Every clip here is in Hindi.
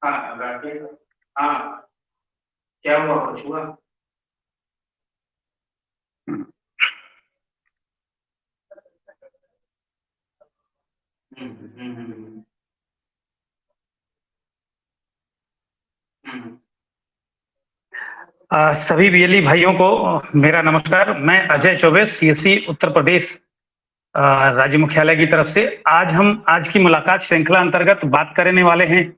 हाँ राकेश। हाँ, क्या हुआ, कुछ हुआ? हम्म, हम्म, हम्म, हम्म। सभी बीएलई भाइयों को मेरा नमस्कार। मैं अजय चौबे, सीएससी उत्तर प्रदेश राज्य मुख्यालय की तरफ से। आज की मुलाकात श्रृंखला अंतर्गत बात करने वाले हैं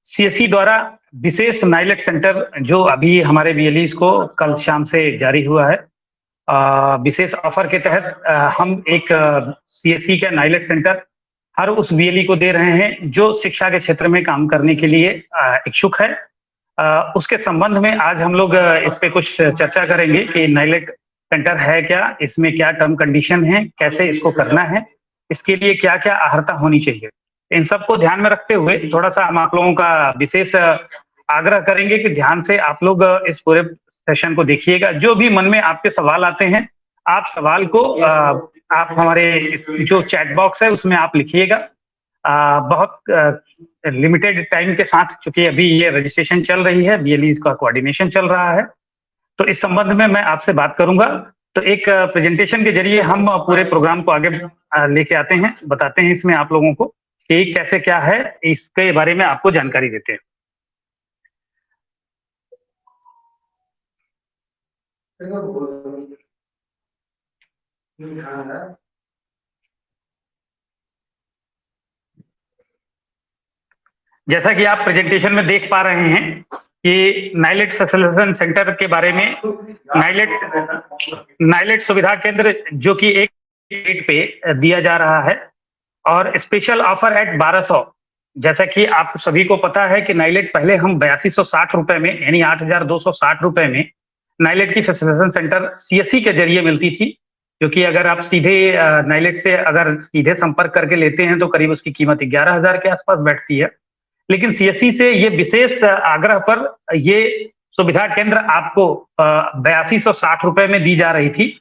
सीएससी द्वारा विशेष नाइलेट सेंटर, जो अभी हमारे बीएलई को कल शाम से जारी हुआ है। विशेष ऑफर के तहत हम एक सीएससी का नाइलेट सेंटर हर उस बीएलई को दे रहे हैं जो शिक्षा के क्षेत्र में काम करने के लिए इच्छुक है। उसके संबंध में आज हम लोग इस पे कुछ चर्चा करेंगे कि नाइलेट सेंटर है क्या, इसमें क्या टर्म कंडीशन है, कैसे इसको करना है, इसके लिए क्या क्या अहर्ता होनी चाहिए। इन सबको ध्यान में रखते हुए थोड़ा सा हम आप लोगों का विशेष आग्रह करेंगे कि ध्यान से आप लोग इस पूरे सेशन को देखिएगा। जो भी मन में आपके सवाल आते हैं, आप सवाल को आप हमारे जो चैट बॉक्स है उसमें आप लिखिएगा। बहुत लिमिटेड टाइम के साथ, चूंकि अभी ये रजिस्ट्रेशन चल रही है, बीएलई का कोऑर्डिनेशन चल रहा है, तो इस संबंध में मैं आपसे बात करूंगा। तो एक प्रेजेंटेशन के जरिए हम पूरे प्रोग्राम को आगे लेके आते हैं, बताते हैं इसमें आप लोगों को कि कैसे क्या है, इसके बारे में आपको जानकारी देते हैं। जैसा कि आप प्रेजेंटेशन में देख पा रहे हैं कि नाइलेट फैसिलिटेशन सेंटर के बारे में, नाइलेट सुविधा केंद्र जो कि एक रेट पे दिया जा रहा है और स्पेशल ऑफर एट 1200। जैसा कि आप सभी को पता है कि नाइलेट पहले हम 8260 रुपए में, यानी 8260 रुपए में नाइलेट की फैसिलिटेशन सेंटर सीएससी के जरिए मिलती थी। क्योंकि अगर आप सीधे नाइलेट से अगर सीधे संपर्क करके लेते हैं तो करीब उसकी कीमत 11,000 के आसपास बैठती है। लेकिन सीएससी से ये विशेष आग्रह पर ये सुविधा केंद्र आपको 8260 रुपए में दी जा रही थी।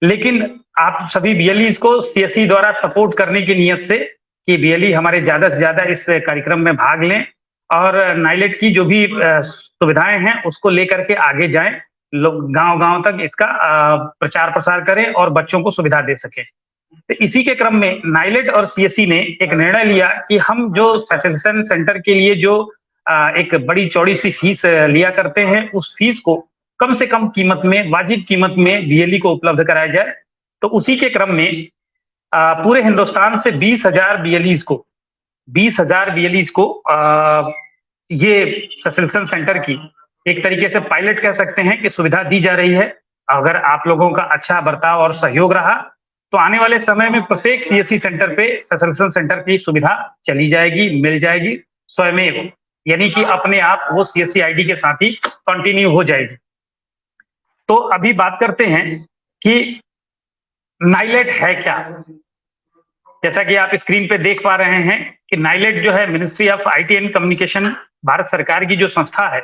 लेकिन आप सभी बीएलई को सीएससी द्वारा सपोर्ट करने की नियत से कि बीएलई हमारे ज्यादा से ज्यादा इस कार्यक्रम में भाग लें और नाइलेट की जो भी सुविधाएं हैं उसको लेकर के आगे जाएं, लोग गांव गांव तक इसका प्रचार प्रसार करें और बच्चों को सुविधा दे सकें। तो इसी के क्रम में नाइलेट और सीएससी ने एक निर्णय लिया कि हम जो फैसिलिटेशन सेंटर के लिए जो एक बड़ी चौड़ी सी फीस लिया करते हैं, उस फीस को कम से कम कीमत में, वाजिब कीमत में बीएलई को उपलब्ध कराया जाए। तो उसी के क्रम में पूरे हिंदुस्तान से 20,000 बीएलई को 20,000 बीएलई को ये फैसिलिटेशन सेंटर की एक तरीके से पायलट कह सकते हैं कि सुविधा दी जा रही है। अगर आप लोगों का अच्छा बर्ताव और सहयोग रहा तो आने वाले समय में प्रत्येक सीएससी सेंटर पे फैसिलिटेशन सेंटर की सुविधा चली जाएगी, मिल जाएगी स्वयमेव, यानी कि अपने आप वो सीएससी आईडी के साथ ही कंटिन्यू हो जाएगी। तो अभी बात करते हैं कि नाइलेट है क्या। जैसा कि आप स्क्रीन पे देख पा रहे हैं कि नाइलेट जो है ministry of IT and communication, Bharat सरकार की जो संस्था है,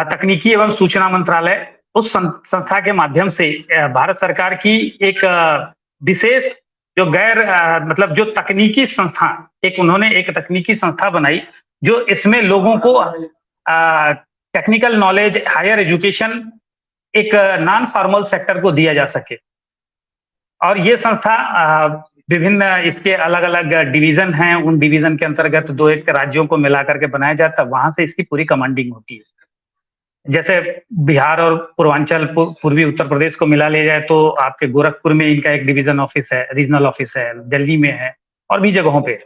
तकनीकी एवं सूचना मंत्रालय, उस संस्था के माध्यम से भारत सरकार की एक विशेष जो मतलब जो तकनीकी संस्था, उन्होंने एक तकनीकी संस्था बनाई जो इसमें लोगों को टेक्निकल नॉलेज, हायर एजुकेशन एक नॉन फॉर्मल सेक्टर को दिया जा सके। और ये संस्था विभिन्न इसके अलग अलग डिवीजन हैं, उन डिवीजन के अंतर्गत 2-1 राज्यों को मिला करके बनाया जाता है, वहां से इसकी पूरी कमांडिंग होती है। जैसे बिहार और पूर्वांचल पूर्वी उत्तर प्रदेश को मिला लिया जाए तो आपके गोरखपुर में इनका एक डिवीजन ऑफिस है, रीजनल ऑफिस है, दिल्ली में है और भी जगहों पे।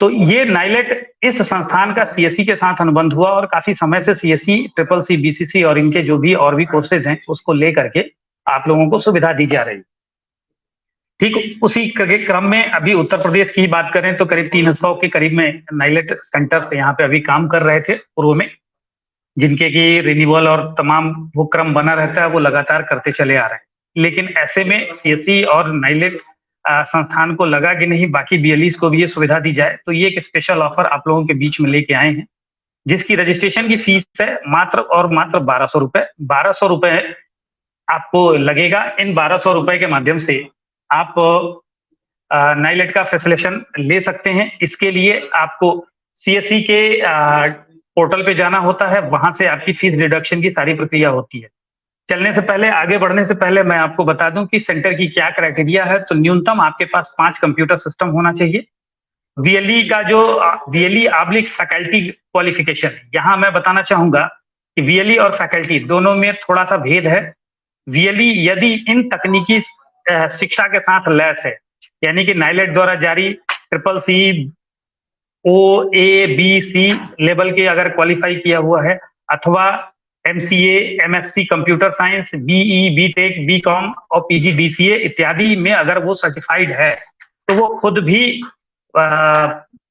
तो ये नाइलेट इस संस्थान का सीएससी के साथ अनुबंध हुआ और काफी समय से सीएससी, ट्रिपल सी, बीसीसी और इनके जो भी और भी कोर्सेज हैं उसको लेकर के आप लोगों को सुविधा दी जा रही। ठीक उसी क्रम में अभी उत्तर प्रदेश की ही बात करें तो करीब 300 के करीब में नाइलेट सेंटर यहाँ पे अभी काम कर रहे थे पूर्व में, जिनके की रिन्यूअल और तमाम वो क्रम बना रहता है, वो लगातार करते चले आ रहे हैं। लेकिन ऐसे में सीएससी और नाइलेट संस्थान को लगा कि नहीं बाकी बीएलईस को भी ये सुविधा दी जाए, तो ये एक स्पेशल ऑफर आप लोगों के बीच में लेके आए हैं, जिसकी रजिस्ट्रेशन की फीस है मात्र और मात्र 1200 रुपए। 1200 रुपए आपको लगेगा। इन 1200 रुपए के माध्यम से आप नाइलेट का फैसिलिटेशन ले सकते हैं। इसके लिए आपको सीएससी के पोर्टल पे जाना होता है, वहां से आपकी फीस डिडक्शन की सारी प्रक्रिया होती है। चलने से पहले, आगे बढ़ने से पहले मैं आपको बता दूं कि सेंटर की क्या क्राइटेरिया है। तो न्यूनतम आपके पास 5 कंप्यूटर सिस्टम होना चाहिए। वीएलई का जो वीएलई आब्लिक फैकल्टी क्वालिफिकेशन, यहाँ मैं बताना चाहूंगा कि वीएलई और फैकल्टी दोनों में थोड़ा सा भेद है। वीएलई यदि इन तकनीकी शिक्षा के साथ लैस है, यानी कि नाइलेट द्वारा जारी triple C, O, A, B, C level के अगर क्वालिफाई किया हुआ है, अथवा MCA, MSc computer science, BE, BTech, BCom और पीजीडीसीए इत्यादि में अगर वो सर्टिफाइड है, तो वो खुद भी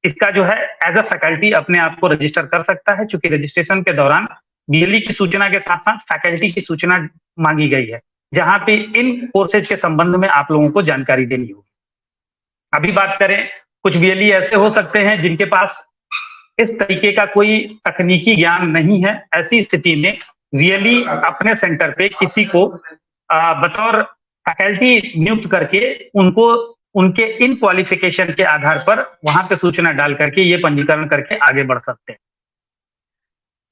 इसका जो है एज अ फैकल्टी अपने आप को रजिस्टर कर सकता है, चूंकि रजिस्ट्रेशन के दौरान बीएलई की सूचना के साथ साथ फैकल्टी की सूचना मांगी गई है, जहां पे इन कोर्सेज के संबंध में आप लोगों को जानकारी देनी होगी। अभी बात करें, कुछ बीएलई ऐसे हो सकते हैं जिनके पास इस तरीके का कोई तकनीकी ज्ञान नहीं है। ऐसी स्थिति में बीएलई अपने सेंटर पे किसी को बतौर फैकल्टी नियुक्त करके उनको उनके इन क्वालिफिकेशन के आधार पर वहां पे सूचना डाल करके ये पंजीकरण करके आगे बढ़ सकते हैं।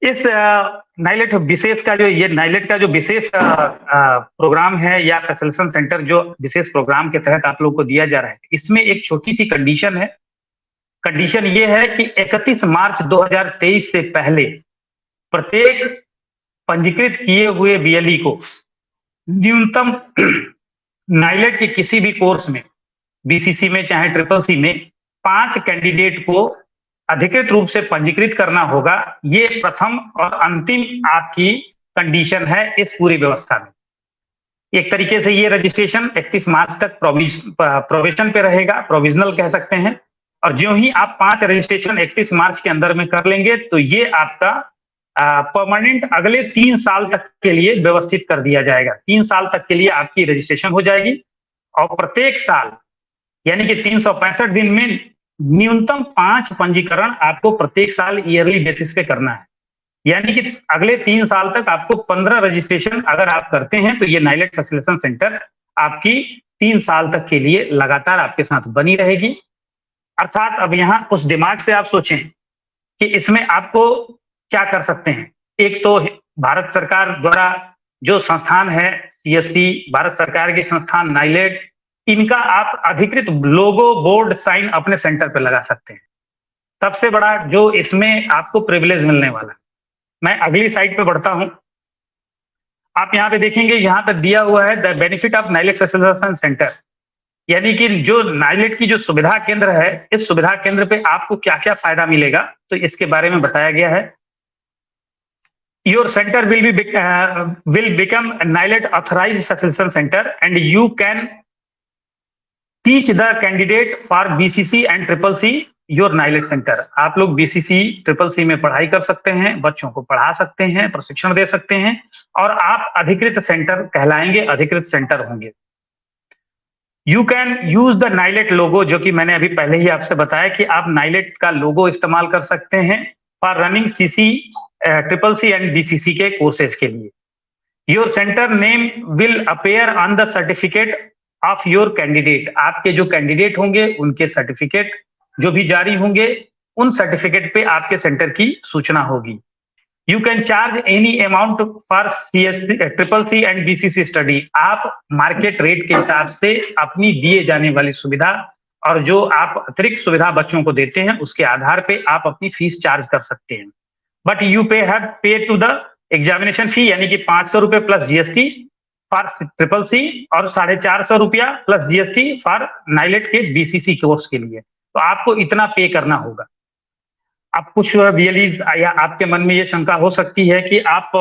इस नाइलेट विशेष का जो ये नाइलेट का जो विशेष प्रोग्राम है या फैसिलिटेशन सेंटर जो विशेष प्रोग्राम के तहत आप लोग को दिया जा रहा है, इसमें एक छोटी सी कंडीशन है। कंडीशन ये है कि 31 मार्च 2023 से पहले प्रत्येक पंजीकृत किए हुए बीएलई को न्यूनतम नाइलेट के किसी भी कोर्स में, बीसीसी में चाहे ट्रिपल सी में, 5 कैंडिडेट को अधिकृत रूप से पंजीकृत करना होगा। ये प्रथम और अंतिम आपकी कंडीशन है इस पूरी व्यवस्था में। एक तरीके से ये रजिस्ट्रेशन 31 मार्च तक प्रोविजन पे रहेगा, प्रोविजनल कह सकते हैं। और जो ही आप 5 रजिस्ट्रेशन 31 मार्च के अंदर में कर लेंगे तो ये आपका परमानेंट अगले 3 साल तक के लिए व्यवस्थित कर दिया जाएगा। 3 साल तक के लिए आपकी रजिस्ट्रेशन हो जाएगी और प्रत्येक साल यानी कि 365 दिन में न्यूनतम 5 पंजीकरण आपको प्रत्येक साल ईयरली बेसिस पे करना है। यानी कि अगले 3 साल तक आपको 15 रजिस्ट्रेशन अगर आप करते हैं तो ये नाइलेट फैसिलिटेशन सेंटर आपकी 3 साल तक के लिए लगातार आपके साथ बनी रहेगी। अर्थात अब यहाँ उस दिमाग से आप सोचें कि इसमें आपको क्या कर सकते हैं। एक तो भारत सरकार द्वारा जो संस्थान है सीएससी, भारत सरकार के संस्थान नाइलेट, इनका आप अधिकृत लोगो, बोर्ड, साइन अपने सेंटर पर लगा सकते हैं। सबसे बड़ा जो इसमें आपको प्रिविलेज मिलने वाला है, मैं अगली साइड पे बढ़ता हूं। आप यहाँ पे देखेंगे, यहाँ पर दिया हुआ है the benefit of NIELIT facilitation centre, यानी कि जो नाइलेट की जो सुविधा केंद्र है, इस सुविधा केंद्र पे आपको क्या क्या फायदा मिलेगा, तो इसके बारे में बताया गया है। Your centre will become a NILET authorized facilitation center and you can teach the candidate for BCC and Triple C your NILET center। आप लोग BCC, Triple C में पढ़ाई कर सकते हैं, बच्चों को पढ़ा सकते हैं, प्रशिक्षण दे सकते हैं और आप अधिकृत सेंटर कहलाएंगे, अधिकृत सेंटर होंगे। You can use the NIELIT logo, जो कि मैंने अभी पहले ही आपसे बताया कि आप नाइलेट का लोगो इस्तेमाल कर सकते हैं for running CC, triple C and BCC के कोर्सेज के लिए। Your centre name will appear on the certificate of your candidate. आपके जो कैंडिडेट होंगे उनके सर्टिफिकेट जो भी जारी होंगे, उन सर्टिफिकेट पे आपके सेंटर की सूचना होगी। You can charge any amount for CSC, triple C and BCC study. आप मार्केट रेट के हिसाब से अपनी दिए जाने वाली सुविधा और जो आप अतिरिक्त सुविधा बच्चों को देते हैं उसके आधार पे आप अपनी फीस चार्ज कर सकते हैं। But you pay to the examination fee यानी कि 500 रुपये plus GST for triple C और 450 रुपया प्लस जीएसटी फॉर नाइलेट के बीसीसी कोर्स के लिए। तो आपको इतना पे करना होगा। अब कुछ वीएलईज या आपके मन में ये शंका हो सकती है कि आप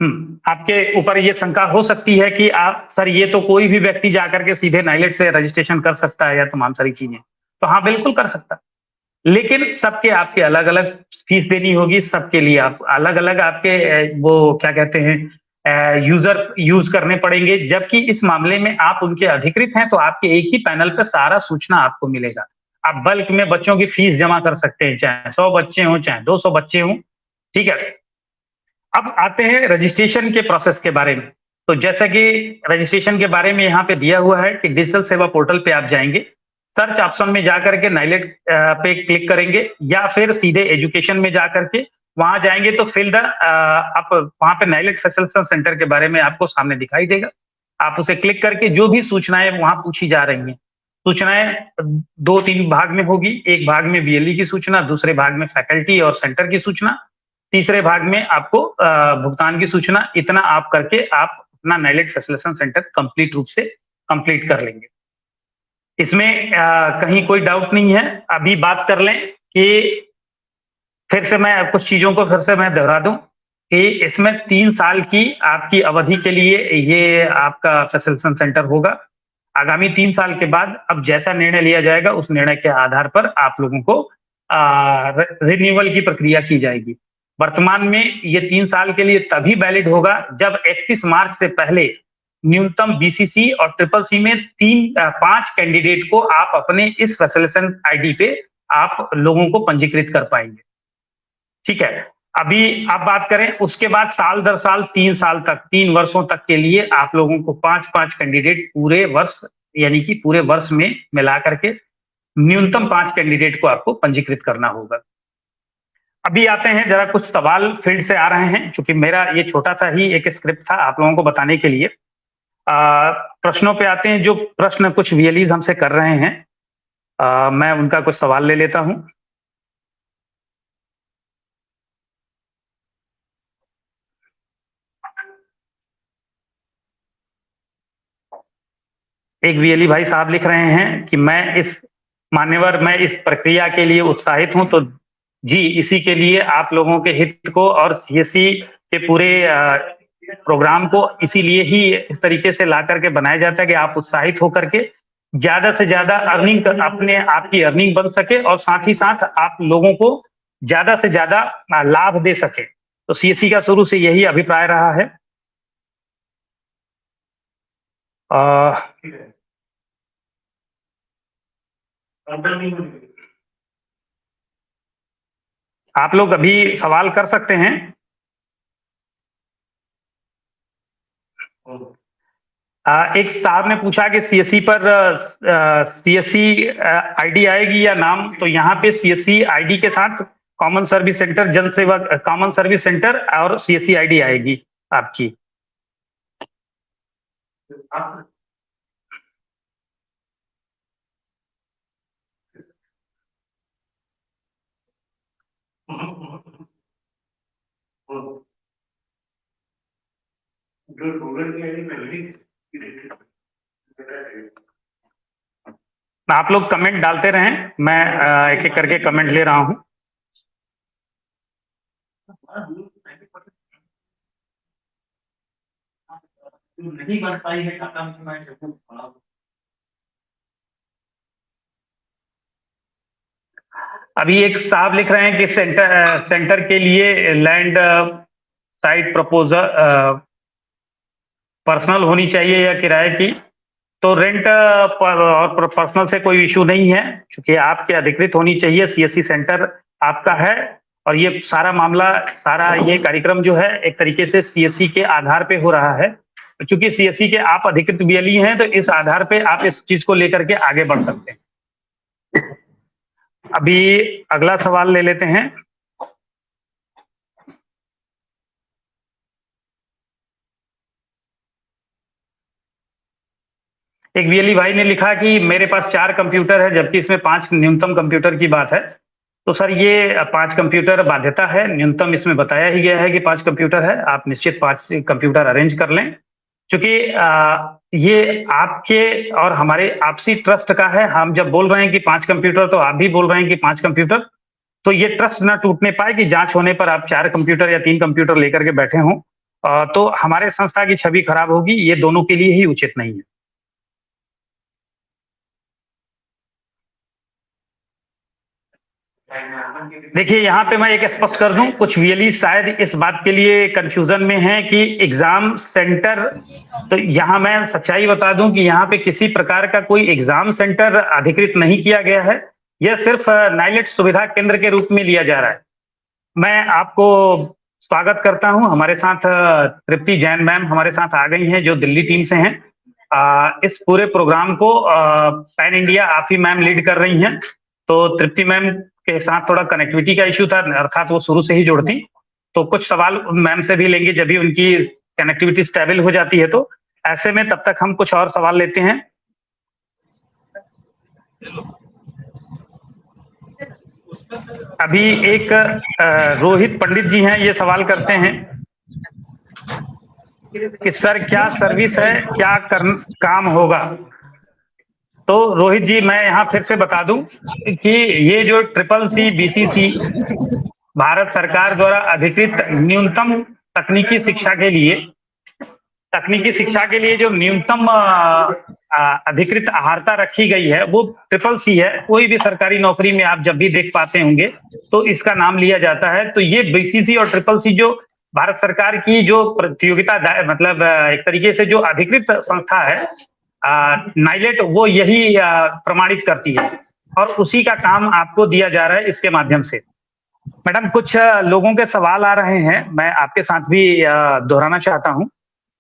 आपके ऊपर ये शंका हो सकती है कि आप सर ये तो कोई भी व्यक्ति जाकर के सीधे नाइलेट से रजिस्ट्रेशन कर सकता है या तमाम सारी चीजें। तो हाँ बिल्कुल कर सकता, लेकिन सबके आपके अलग अलग फीस देनी होगी, सबके लिए आप अलग अलग आपके वो क्या कहते हैं यूजर यूज करने पड़ेंगे। जबकि इस मामले में आप उनके अधिकृत हैं तो आपके एक ही पैनल पर सारा सूचना आपको मिलेगा। आप बल्क में बच्चों की फीस जमा कर सकते हैं, चाहे 100 बच्चे हों चाहे 200 बच्चे हों, ठीक है। अब आते हैं रजिस्ट्रेशन के प्रोसेस के बारे में। तो जैसा कि रजिस्ट्रेशन के बारे में यहाँ पे दिया हुआ है कि डिजिटल सेवा पोर्टल पे आप जाएंगे, सर्च ऑप्शन में जाकर के नाइलेट पे क्लिक करेंगे या फिर सीधे एजुकेशन में जाकर के वहां जाएंगे तो फिल द आप वहां पे नाइलेट फैसिलिटेशन सेंटर के बारे में आपको सामने दिखाई देगा। आप उसे क्लिक करके जो भी सूचनाएं वहां पूछी जा रही हैं, सूचनाएं 2-3 भाग में होगी। एक भाग में बीएलई की सूचना, दूसरे भाग में फैकल्टी और सेंटर की सूचना, तीसरे भाग में आपको भुगतान की सूचना। इतना आप करके आप अपना नाइलेट फैसिलिटेशन सेंटर कंप्लीट रूप से कंप्लीट कर लेंगे। इसमें कहीं कोई डाउट नहीं है। अभी बात कर लें कि फिर से मैं कुछ चीजों को फिर से मैं दोहरा दूं कि इसमें 3 साल की आपकी अवधि के लिए ये आपका फैसिलिटेशन सेंटर होगा। आगामी 3 साल के बाद अब जैसा निर्णय लिया जाएगा उस निर्णय के आधार पर आप लोगों को रिन्यूअल की प्रक्रिया की जाएगी। वर्तमान में ये 3 साल के लिए तभी वैलिड होगा जब 31 मार्च से पहले न्यूनतम बीसीसी और ट्रिपल सी में 5 कैंडिडेट को आप अपने इस फैसिलिटेशन आईडी पे आप लोगों को पंजीकृत कर पाएंगे, ठीक है। अभी आप बात करें उसके बाद साल दर साल 3 साल तक 3 वर्षों तक के लिए आप लोगों को 5-5 कैंडिडेट पूरे वर्ष यानी कि पूरे वर्ष में मिला करके न्यूनतम 5 कैंडिडेट को आपको पंजीकृत करना होगा। अभी आते हैं जरा कुछ सवाल फील्ड से आ रहे हैं, क्योंकि मेरा ये छोटा सा ही एक स्क्रिप्ट था आप लोगों को बताने के लिए। प्रश्नों पे आते हैं। जो प्रश्न कुछ वीएलईज हमसे कर रहे हैं, मैं उनका कुछ सवाल ले लेता हूं। एक वीएलई भाई साहब लिख रहे हैं कि मैं इस प्रक्रिया के लिए उत्साहित हूं। तो जी, इसी के लिए आप लोगों के हित को और सीएससी के पूरे प्रोग्राम को इसीलिए ही इस तरीके से ला करके बनाया जाता है कि आप उत्साहित होकर के ज्यादा से ज्यादा अर्निंग अपने आपकी अर्निंग बन सके और साथ ही साथ आप लोगों को ज्यादा से ज्यादा लाभ दे सके। तो सीएससी का शुरू से यही अभिप्राय रहा है। आप लोग अभी सवाल कर सकते हैं। एक साहब ने पूछा कि सीएससी पर सीएससी आईडी आएगी या नाम। तो यहाँ पे सीएससी आईडी के साथ कॉमन सर्विस सेंटर, जन सेवा कॉमन सर्विस सेंटर और सीएससी आईडी आएगी आपकी। आप लोग कमेंट डालते रहें, मैं एक एक करके कमेंट ले रहा हूं। नहीं बन पाई है अभी एक साहब लिख रहे हैं कि सेंटर के लिए लैंड साइट प्रपोजल पर्सनल होनी चाहिए या किराए की। तो रेंट और पर्सनल से कोई इशू नहीं है, क्योंकि आपके अधिकृत होनी चाहिए। सीएससी सेंटर आपका है और ये सारा मामला, सारा ये कार्यक्रम जो है एक तरीके से सीएससी के आधार पे हो रहा है। चूंकि सीएससी के आप अधिकृत बीएलई हैं तो इस आधार पे आप इस चीज को लेकर के आगे बढ़ सकते हैं। अभी अगला सवाल ले लेते हैं। एक वीएलई भाई ने लिखा कि मेरे पास 4 कंप्यूटर है जबकि इसमें 5 न्यूनतम कंप्यूटर की बात है। तो सर ये 5 कंप्यूटर बाध्यता है, न्यूनतम इसमें बताया ही गया है कि 5 कंप्यूटर है, आप निश्चित 5 कंप्यूटर अरेंज कर लें। चूँकि ये आपके और हमारे आपसी ट्रस्ट का है, हम जब बोल रहे हैं कि 5 कंप्यूटर तो आप भी बोल रहे हैं कि 5 कंप्यूटर, तो ये ट्रस्ट ना टूटने पाए कि जाँच होने पर आप 4 कंप्यूटर या 3 कंप्यूटर लेकर के बैठे हों। तो हमारे संस्था की छवि खराब होगी, ये दोनों के लिए ही उचित नहीं है। देखिए, यहाँ पे मैं एक स्पष्ट कर दूं, कुछ वीएलई शायद इस बात के लिए कंफ्यूजन में है कि एग्जाम सेंटर, तो यहाँ मैं सच्चाई बता दूं कि यहाँ पे किसी प्रकार का कोई एग्जाम सेंटर अधिकृत नहीं किया गया है। यह सिर्फ नाइलेट सुविधा केंद्र के रूप में लिया जा रहा है। मैं आपको स्वागत करता हूं, हमारे साथ तृप्ति जैन मैम हमारे साथ आ गई हैं जो दिल्ली टीम से हैं। इस पूरे प्रोग्राम को पैन इंडिया आप ही मैम लीड कर रही हैं। तो तृप्ति मैम के साथ थोड़ा कनेक्टिविटी का इश्यू था, अर्थात वो शुरू से ही जुड़ती, तो कुछ सवाल मैम से भी लेंगे जब भी उनकी कनेक्टिविटी स्टेबल हो जाती है। तो ऐसे में तब तक हम कुछ और सवाल लेते हैं। अभी एक रोहित पंडित जी हैं, ये सवाल करते हैं कि सर क्या सर्विस है, क्या काम होगा। तो रोहित जी मैं यहाँ फिर से बता दूं कि ये जो CCC BCC भारत सरकार द्वारा अधिकृत न्यूनतम तकनीकी शिक्षा के लिए जो न्यूनतम अधिकृत अहार्ता रखी गई है वो CCC है। कोई भी सरकारी नौकरी में आप जब भी देख पाते होंगे तो इसका नाम लिया जाता है। तो ये BCC और CCC जो भारत सरकार की जो प्रतियोगिता मतलब एक तरीके से जो अधिकृत संस्था है नाइलेट, वो यही प्रमाणित करती है और उसी का काम आपको दिया जा रहा है इसके माध्यम से। मैडम कुछ लोगों के सवाल आ रहे हैं, मैं आपके साथ भी दोहराना चाहता हूं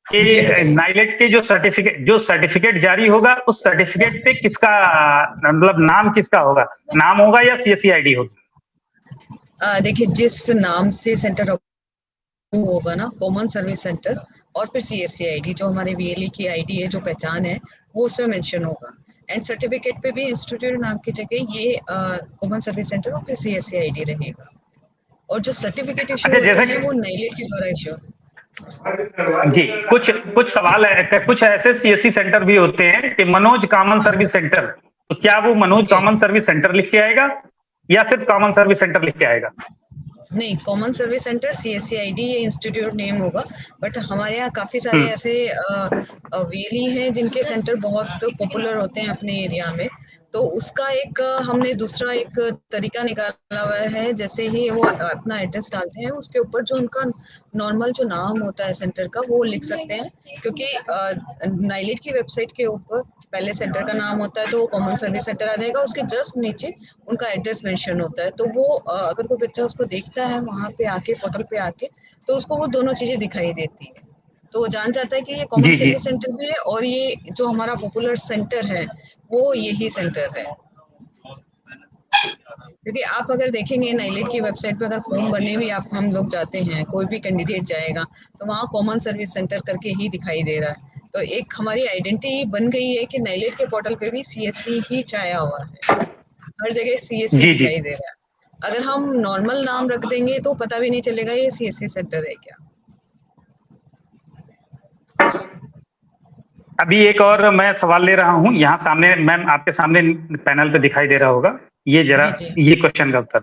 कि नाइलेट के जो सर्टिफिकेट जारी होगा उस सर्टिफिकेट पे किसका मतलब नाम किसका होगा, नाम होगा या CSC ID होगी? देखिए जिस नाम से सेंटर होगा ना, कॉमन सर्विस सेंटर और फिर CSC ID जो हमारे VLE की ID है, जो पहचान है, वो उसमें मेंशन होगा। एंड सर्टिफिकेट पे भी इंस्टीट्यूट नाम की जगह ये कॉमन सर्विस सेंटर और फिर CSC ID रहेगा। और जो सर्टिफिकेट इशू होते हैं वो नाइलेट के द्वारा इशू। जी, कुछ सवाल है, कुछ ऐसे CSC सेंटर भी होते हैं कि मनोज कॉमन सर्विस सेंटर, तो क्या वो मनोज कॉमन सर्विस सेंटर लिख के आएगा या सिर्फ कॉमन सर्विस सेंटर लिख के आएगा? नहीं, common service centre CSC ID ये इंस्टीट्यूट नेम होगा। बट हमारे यहाँ काफी सारे ऐसे VLE हैं जिनके सेंटर बहुत पॉपुलर होते हैं अपने एरिया में, तो उसका एक हमने दूसरा एक तरीका निकाला हुआ है। जैसे ही वो अपना एड्रेस डालते हैं उसके ऊपर जो उनका नॉर्मल जो नाम होता है सेंटर का वो लिख सकते हैं, क्योंकि नाइलेट की वेबसाइट के ऊपर पहले सेंटर का नाम होता है तो वो कॉमन सर्विस सेंटर आ जाएगा, उसके जस्ट नीचे उनका एड्रेस मेंशन होता है। तो वो अगर कोई बच्चा उसको देखता है वहां पे आके, पोर्टल पे आके, तो उसको वो दोनों चीजें दिखाई देती है, तो वो जान जाता है कि ये कॉमन सर्विस सेंटर भी है और ये जो हमारा पॉपुलर सेंटर है वो यही सेंटर है। क्योंकि आप अगर देखेंगे नाइलेट की वेबसाइट पे, अगर फॉर्म भरने भी आप हम लोग जाते हैं, कोई भी कैंडिडेट जाएगा तो वहाँ कॉमन सर्विस सेंटर करके ही दिखाई दे रहा है। तो एक हमारी आइडेंटिटी बन गई है कि नाइलेट के पोर्टल पे भी CSC ही छाया हुआ है, हर जगह CSC दिखाई दे रहा है। अगर हम नॉर्मल नाम रख देंगे तो पता भी नहीं चलेगा ये CSC सेंटर है क्या। अभी एक और मैं सवाल ले रहा हूं, यहाँ सामने मैम आपके सामने पैनल पे दिखाई दे रहा होगा, ये जरा ये क्वेश्चन का उत्तर।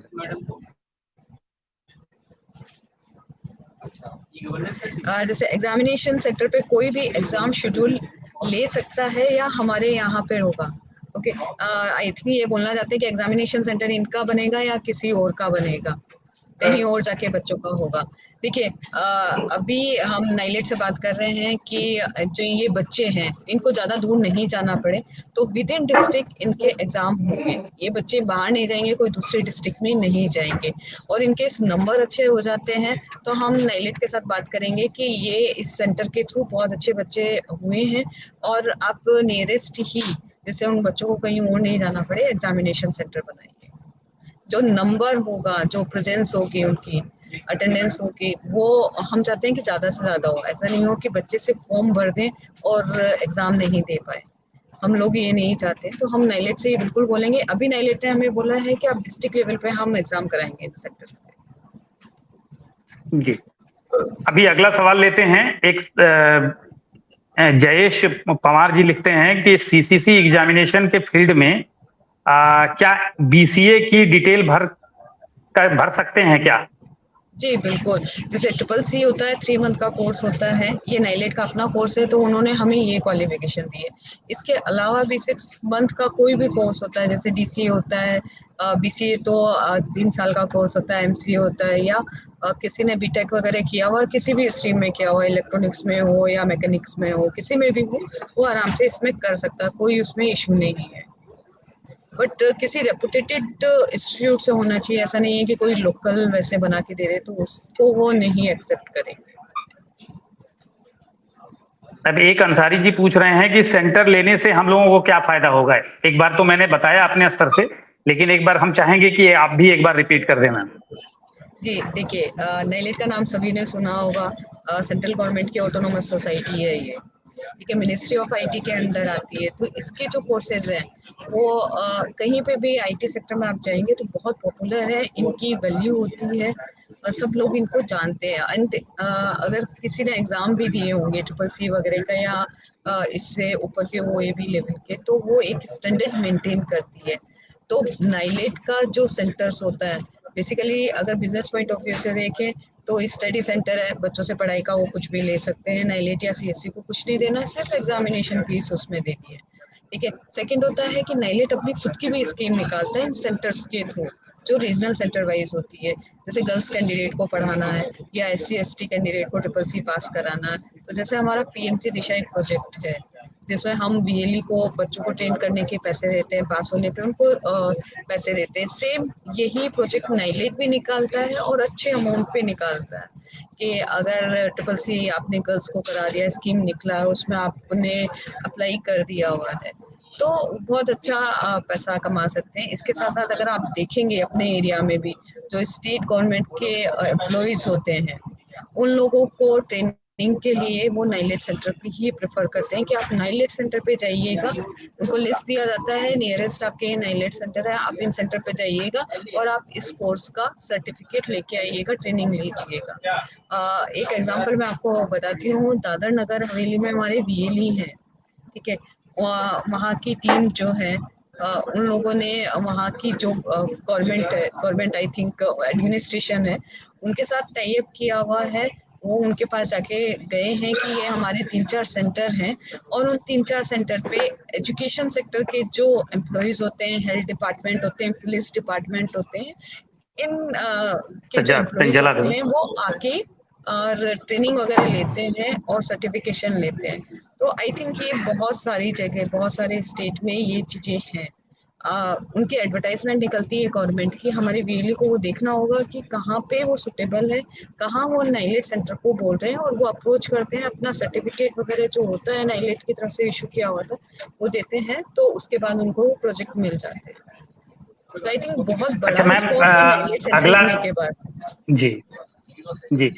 जैसे एग्जामिनेशन सेंटर पे कोई भी एग्जाम शेड्यूल ले सकता है या हमारे यहाँ पे होगा? ओके, आई थिंक ये बोलना चाहते हैं कि एग्जामिनेशन सेंटर इनका बनेगा या किसी और का बनेगा, कहीं और जाके बच्चों का होगा। देखिए अभी हम नाइलेट से बात कर रहे हैं कि जो ये बच्चे हैं इनको ज़्यादा दूर नहीं जाना पड़े, तो विद इन डिस्ट्रिक्ट इनके एग्जाम होंगे। ये बच्चे बाहर नहीं जाएंगे, कोई दूसरे डिस्ट्रिक्ट में नहीं जाएंगे। और इनके नंबर अच्छे हो जाते हैं तो हम नाइलेट के साथ बात करेंगे कि ये इस सेंटर के थ्रू बहुत अच्छे बच्चे हुए हैं और आप नियरेस्ट ही, जिससे उन बच्चों को कहीं और नहीं जाना पड़े, एग्जामिनेशन सेंटर बनाएंगे। जो नंबर होगा, जो प्रेजेंस होगी, उनकी अटेंडेंस होगी, वो हम चाहते हैं कि ज़्यादा से ज़्यादा हो। ऐसा नहीं हो कि बच्चे सिर्फ फॉर्म भर दें और एग्ज़ाम नहीं दे पाए। हम लोग ये नहीं चाहते, तो हम नाइलेट से ये बिल्कुल बोलेंगे। अभी नाइलेट ने हमें बोला है कि आप डिस्ट्रिक्ट लेवल पे हम एग्जाम कराएंगे इन सेक्टर्स पे। जी, अभी अगला सवाल लेते हैं। एक जयेश पवार जी लिखते हैं कि सीसीसी एग्जामिनेशन के फील्ड में क्या बीसीए की डिटेल भर सकते हैं क्या? जी बिल्कुल, जैसे ट्रिपल सी होता है, 3 मंथ का कोर्स होता है, ये नाइलेट का अपना कोर्स है, तो उन्होंने हमें ये क्वालिफिकेशन दी है। इसके अलावा भी 6 मंथ का कोई भी कोर्स होता है, जैसे डीसीए होता है, बीसीए तो 3 साल का कोर्स होता है, एमसीए होता है, या किसी ने बीटेक वगैरह किया हुआ, किसी भी स्ट्रीम में किया हुआ, इलेक्ट्रॉनिक्स में हो या मैकेनिक्स में हो, किसी में भी हो, वो आराम से इसमें कर सकता है, कोई उसमें इशू नहीं है। बट किसी रेपुटेटेड इंस्टीट्यूट से होना चाहिए, ऐसा नहीं है कि कोई लोकल वैसे बना के दे रहे तो उसको वो नहीं एक्सेप्ट करेंगे। अब एक अंसारी जी पूछ रहे हैं कि सेंटर लेने से हम लोगों को क्या फायदा होगा। एक बार तो मैंने बताया अपने स्तर से, लेकिन एक बार हम चाहेंगे कि आप भी एक बार रिपीट कर दें मैम। जी देखिए, नाइलेट का नाम सभी ने सुना होगा, सेंट्रल गवर्नमेंट की ऑटोनोमस सोसाइटी है ये, ठीक है, मिनिस्ट्री ऑफ आईटी के अंडर आती है। तो इसके जो कोर्सेज हैं वो कहीं पे भी आईटी सेक्टर में आप जाएंगे तो बहुत पॉपुलर है, इनकी वैल्यू होती है, सब लोग इनको जानते हैं। एंड अगर किसी ने एग्जाम भी दिए होंगे ट्रिपल सी वगैरह का या इससे ऊपर के वो ए बी लेवल के, तो वो एक स्टैंडर्ड मेंटेन करती है। तो नाइलेट का जो सेंटर्स होता है, बेसिकली अगर बिजनेस पॉइंट ऑफ व्यू से देखें तो स्टडी सेंटर है, बच्चों से पढ़ाई का वो कुछ भी ले सकते हैं। नाइलेट या सीएससी को कुछ नहीं देना, सिर्फ एग्जामिनेशन फीस उसमें देनी है, ठीक है। सेकंड होता है कि नाइलेट अपनी खुद की भी स्कीम निकालता है इन सेंटर्स के थ्रू, जो रीजनल सेंटर वाइज होती है। जैसे गर्ल्स कैंडिडेट को पढ़ाना है या एससी एसटी कैंडिडेट को ट्रिपल सी पास कराना है, तो जैसे हमारा पीएमसी दिशा एक प्रोजेक्ट है जिसमें हम बीएलई को बच्चों को ट्रेन करने के पैसे देते हैं, पास होने पे उनको पैसे देते हैं। सेम यही प्रोजेक्ट नाइलेट भी निकालता है और अच्छे अमाउंट पे निकालता है कि अगर ट्रिपल सी आपने गर्ल्स को करा दिया, स्कीम निकला है उसमें आपने अप्लाई कर दिया हुआ है, तो बहुत अच्छा पैसा कमा सकते हैं। इसके साथ साथ अगर आप देखेंगे अपने एरिया में भी जो स्टेट गवर्नमेंट के एम्प्लॉयज होते हैं, उन लोगों को ट्रेनिंग के लिए वो नाइलेट सेंटर पे ही प्रेफर करते हैं कि आप नाइलेट सेंटर पे जाइएगा। उनको लिस्ट दिया जाता है, नियरेस्ट आपके नाइलेट सेंटर है, आप इन सेंटर पे जाइएगा और आप इस कोर्स का सर्टिफिकेट लेके आइएगा, ट्रेनिंग लीजिएगा। एक एग्जांपल मैं आपको बताती हूँ, दादर नगर हवेली में हमारे बीएलई हैं, ठीक है। वहाँ की टीम जो है, उन लोगों ने वहाँ की जो गवर्नमेंट है, गवर्नमेंट आई थिंक एडमिनिस्ट्रेशन है, उनके साथ टाई अप किया हुआ है। वो उनके पास जाके गए हैं कि ये हमारे 3-4 सेंटर हैं और उन 3-4 सेंटर पे एजुकेशन सेक्टर के जो एम्प्लॉयज होते हैं, हेल्थ डिपार्टमेंट होते हैं, पुलिस डिपार्टमेंट होते हैं, इन के जो एम्प्लॉयज जला होते दो। हैं वो आके और ट्रेनिंग वगैरह लेते हैं और सर्टिफिकेशन लेते हैं। तो आई थिंक ये बहुत सारी जगह, बहुत सारे स्टेट में ये चीजें हैं। उनकी एडवर्टाइजमेंट निकलती है गवर्नमेंट की, हमारे वीएलई को वो देखना होगा कि कहाँ पे वो सुटेबल है, कहाँ वो नाइलेट सेंटर को बोल रहे हैं और वो अप्रोच करते हैं, अपना सर्टिफिकेट वगैरह जो होता है नाइलेट की तरफ से इशू किया हुआ था वो देते हैं, तो उसके बाद उनको प्रोजेक्ट मिल जाते हैं। तो आई थिंक बहुत अच्छा बड़ा मैम, स्कोप है नाइलेट सेंटर अगला, लेने के बाद। जी जी,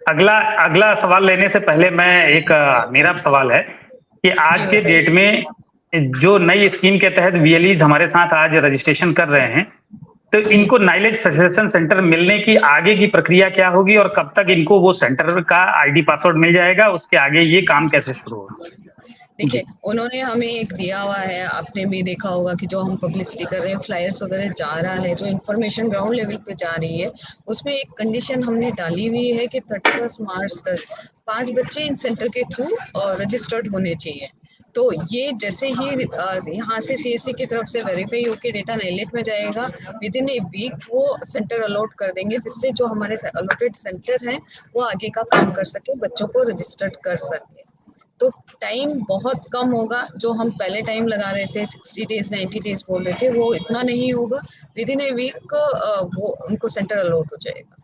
अगला अगला सवाल लेने से पहले मैं एक मेरा सवाल है कि जी आज के बताइए। डेट में जो नई स्कीम के तहत वीएलईज हमारे साथ आज रजिस्ट्रेशन कर रहे हैं, तो जी इनको नाइलेज फैसिलिटेशन सेंटर मिलने की आगे की प्रक्रिया क्या होगी और कब तक इनको वो सेंटर का आईडी पासवर्ड मिल जाएगा, उसके आगे ये काम कैसे शुरू होगा? देखिए, जी उन्होंने हमें एक दिया हुआ है, आपने भी देखा होगा कि जो हम पब्लिसिटी कर रहे हैं, फ्लायर्स वगैरह जा रहा है, जो इन्फॉर्मेशन ग्राउंड लेवल पे जा रही है, उसमें एक कंडीशन हमने डाली हुई है कि 31 मार्च तक 5 बच्चे इन सेंटर के थ्रू रजिस्टर्ड होने चाहिए। तो ये जैसे ही यहाँ से सीएससी की तरफ से वेरीफाई होकर डेटा नाइलेट में जाएगा, विद इन ए वीक वो सेंटर अलॉट कर देंगे, जिससे जो हमारे अलॉटेड सेंटर हैं वो आगे का काम कर सके, बच्चों को रजिस्टर्ड कर सके। तो टाइम बहुत कम होगा, जो हम पहले टाइम लगा रहे थे 60 डेज 90 डेज बोल रहे थे, वो इतना नहीं होगा, विद इन ए वीक वो उनको सेंटर अलॉट हो जाएगा।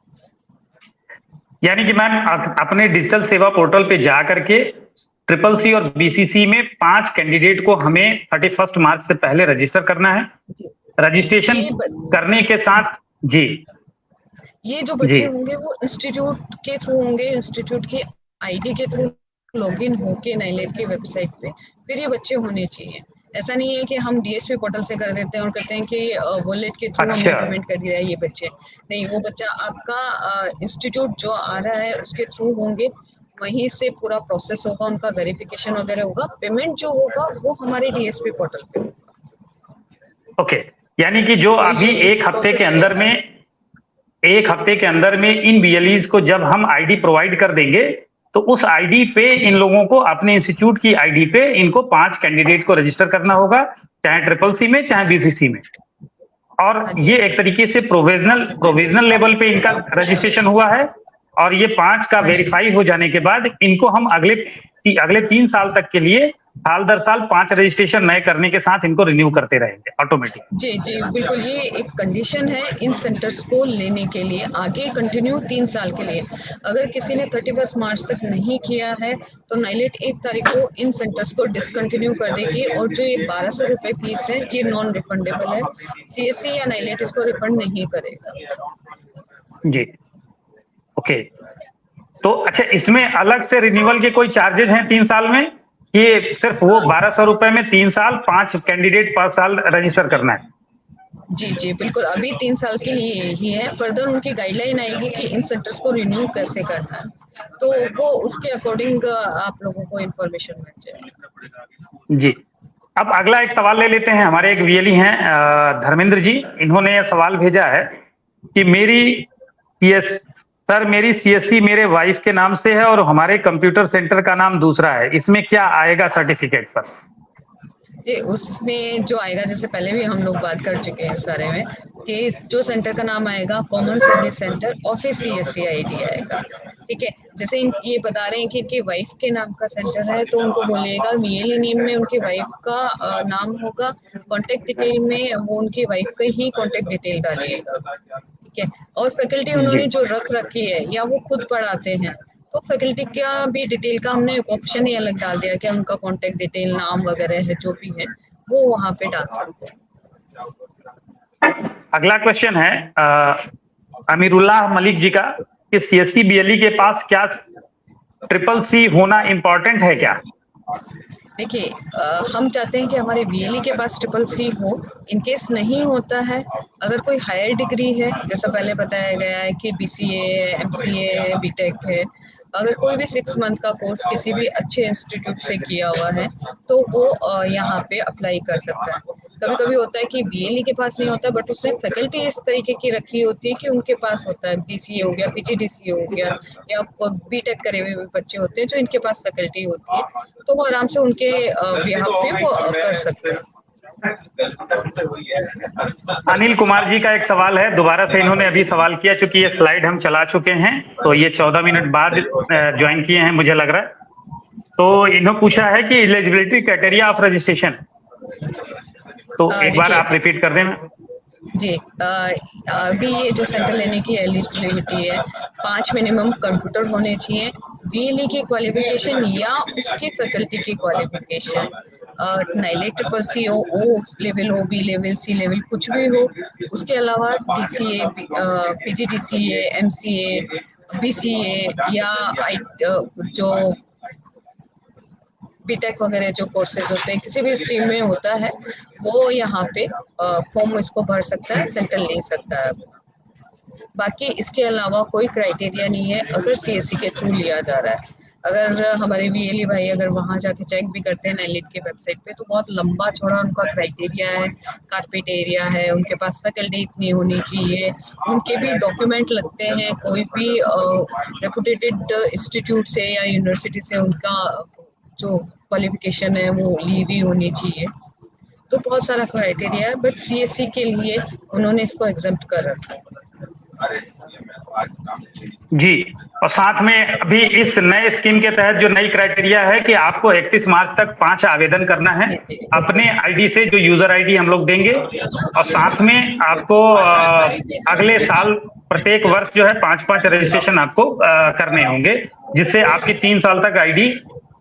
यानी कि मैम अपने डिजिटल सेवा पोर्टल पे जा करके ट्रिपल सी और बीसीसी में 5 कैंडिडेट को हमें 31 मार्च से पहले रजिस्टर करना है। जी, रजिस्ट्रेशन ये करने के साथ जी ये जो जी बच्चे होंगे वो इंस्टीट्यूट के थ्रू होंगे, इंस्टीट्यूट के आईडी के थ्रू लॉगिन होके नाइलेट की वेबसाइट पे फिर ये बच्चे होने चाहिए। ऐसा नहीं है कि हम डीएसपी पोर्टल से कर देते हैं और कहते हैं कि वॉलेट के थ्रू हमने अच्छा, पेमेंट कर दिया है ये बच्चे। नहीं, वो बच्चा आपका इंस्टीट्यूट जो आ रहा है उसके थ्रू होंगे, वहीं से पूरा प्रोसेस होगा, उनका वेरिफिकेशन वगैरह होगा, पेमेंट जो होगा वो हमारे डीएसपी पोर्टल पे होगा। ओके। यानी कि जो तो अभी ये एक प्रोसेस रहेगा। एक हफ्ते के अंदर में इन बीएलईज को जब हम आईडी प्रोवाइड कर देंगे, तो उस आईडी पे इन जी लोगों को अपने इंस्टीट्यूट की आईडी पे इनको 5 कैंडिडेट को रजिस्टर करना होगा, चाहे ट्रिपल सी में, चाहे बीसीसी में। और हाँ जी, ये हाँ एक जी, तरीके से प्रोविजनल लेवल पे इनका रजिस्ट्रेशन हुआ है। और ये 5 का हाँ जी। वेरीफाई हो जाने के बाद इनको हम अगले 3 साल तक के लिए साल दर साल 5 रजिस्ट्रेशन नए करने के साथ इनको रिन्यू करते रहेंगे ऑटोमेटिक। जी, जी, बिल्कुल, ये एक कंडीशन है इन सेंटर्स को लेने के लिए, आगे कंटिन्यू 3 साल के लिए। अगर किसी ने 31 मार्च तक नहीं किया है, तो नाइलेट 1 तारीख को इन सेंटर्स को डिसकंटिन्यू कर देगी और जो ये ₹1200 फीस है, ये नॉन रिफंडेबल है। सीएससी या नाइलेट इसको रिफंड नहीं करेगा। जी, ओके। तो अच्छा, इसमें अलग से रिन्यूअल के कोई चार्जेस हैं 3 साल में? कि सिर्फ वो ₹1200 में 3 साल 5 कैंडिडेट पर साल रजिस्टर करना है? जी, जी, बिल्कुल, अभी 3 साल के लिए यही है, फर्दर उनकी गाइडलाइन आएगी कि इन सेंटर्स को रिन्यू कैसे करना है, तो वो उसके अकॉर्डिंग आप लोगों को इन्फॉर्मेशन मिल जाएगी। जी। अब अगला एक सवाल ले लेते हैं। हमारे एक वीएलई हैं धर्मेंद्र जी, इन्होंने ये सवाल भेजा है कि मेरी सीएससी मेरे वाइफ के नाम से है और हमारे कंप्यूटर सेंटर का नाम दूसरा है, इसमें क्या आएगा सर्टिफिकेट पर? जी, उसमें जो आएगा, जैसे पहले भी हम लोग बात कर चुके हैं इस बारे में, कि जो सेंटर का नाम आएगा common service centre office CSC ID आएगा, ठीक है। जैसे ये बता रहे हैं कि इनकी वाइफ के नाम का सेंटर है, तो उनको बोलिएगा वीएलई नेम में उनकी वाइफ का नाम होगा, कॉन्टेक्ट डिटेल में वो उनकी वाइफ का ही कॉन्टेक्ट डिटेल डालिएगा, ठीक है। और फैकल्टी जी, उन्होंने जो रख रखी है या वो खुद पढ़ाते हैं, तो फैकल्टी का भी डिटेल का हमने एक ऑप्शन ही अलग डाल दिया कि उनका कॉन्टेक्ट डिटेल, नाम वगैरह है जो भी है वो वहाँ पे डाल सकते हैं। अगला क्वेश्चन है अमीरुल्लाह मलिक जी का, कि सीएससी बीएलई के पास क्या ट्रिपल सी होना इम्पोर्टेंट है क्या? देखिए, हम चाहते हैं कि हमारे वीएलई के पास ट्रिपल सी हो। इन केस नहीं होता है, अगर कोई हायर डिग्री है, जैसा पहले बताया गया है कि बीसीए है, एमसीए है, बीटेक है, अगर कोई भी 6 मंथ का कोर्स किसी भी अच्छे इंस्टीट्यूट से किया हुआ है, तो वो यहाँ पे अप्लाई कर सकता है। कभी कभी होता है कि बीएलई के पास नहीं होता, बट उसने फैकल्टी इस तरीके की रखी होती है कि उनके पास होता है, बीसीए हो गया, पीजीडीसीए हो गया, या बीटेक करे हुए बच्चे होते हैं जो इनके पास फैकल्टी होती है, तो वो आराम से उनके बिहाफ पे वो कर सकते हैं। अनिल कुमार जी का एक सवाल है, दोबारा से इन्होंने अभी सवाल किया, चूंकि ये स्लाइड हम चला चुके हैं, तो ये 14 मिनट बाद ज्वाइन किए हैं मुझे लग रहा है। तो इन्होंने पूछा है कि एलिजिबिलिटी क्राइटेरिया ऑफ रजिस्ट्रेशन, तो एक बार आप देखिए रिपीट कर देना। जी, अभी ये जो सेंटर लेने की एलिजिबिलिटी है, 5 मिनिमम कंप्यूटर होने चाहिए, बीएलई की क्वालिफिकेशन या उसकी फैकल्टी की क्वालिफिकेशन, नाइलेट ट्रिपल सी हो, ओ लेवल हो, बी लेवल, सी लेवल, कुछ भी हो। उसके अलावा डीसीए, पीजीडीसीए, एमसीए, बीसीए या जो बीटेक वगैरह जो कोर्सेज होते हैं किसी भी स्ट्रीम में होता है, वो यहाँ पे फॉर्म इसको भर सकता है, सेंटर ले सकता है। बाकी इसके अलावा कोई क्राइटेरिया नहीं है अगर सीएससी के थ्रू लिया जा रहा है। अगर हमारे वीएलई भाई अगर वहाँ जाके चेक भी करते हैं नाइलेट के वेबसाइट पे, तो बहुत लंबा चौड़ा उनका क्राइटेरिया है, कारपेट एरिया है, उनके पास फैकल्टी इतनी होनी चाहिए, उनके भी डॉक्यूमेंट लगते हैं, कोई भी रेपुटेटेड इंस्टीट्यूट से या यूनिवर्सिटी से उनका जो क्वालिफिकेशन है वो ली हुई होनी चाहिए। तो बहुत सारा क्राइटेरिया है, बट सीएससी के लिए उन्होंने इसको एग्जम्प्ट कर रखा है। जी, और साथ में अभी इस नए स्कीम के तहत जो नई क्राइटेरिया है कि आपको 31 मार्च तक 5 आवेदन करना है अपने आईडी से, जो यूजर आईडी हम लोग देंगे, और साथ में आपको अगले साल प्रत्येक वर्ष जो है 5-5 रजिस्ट्रेशन आपको करने होंगे, जिससे आपकी 3 साल तक आईडी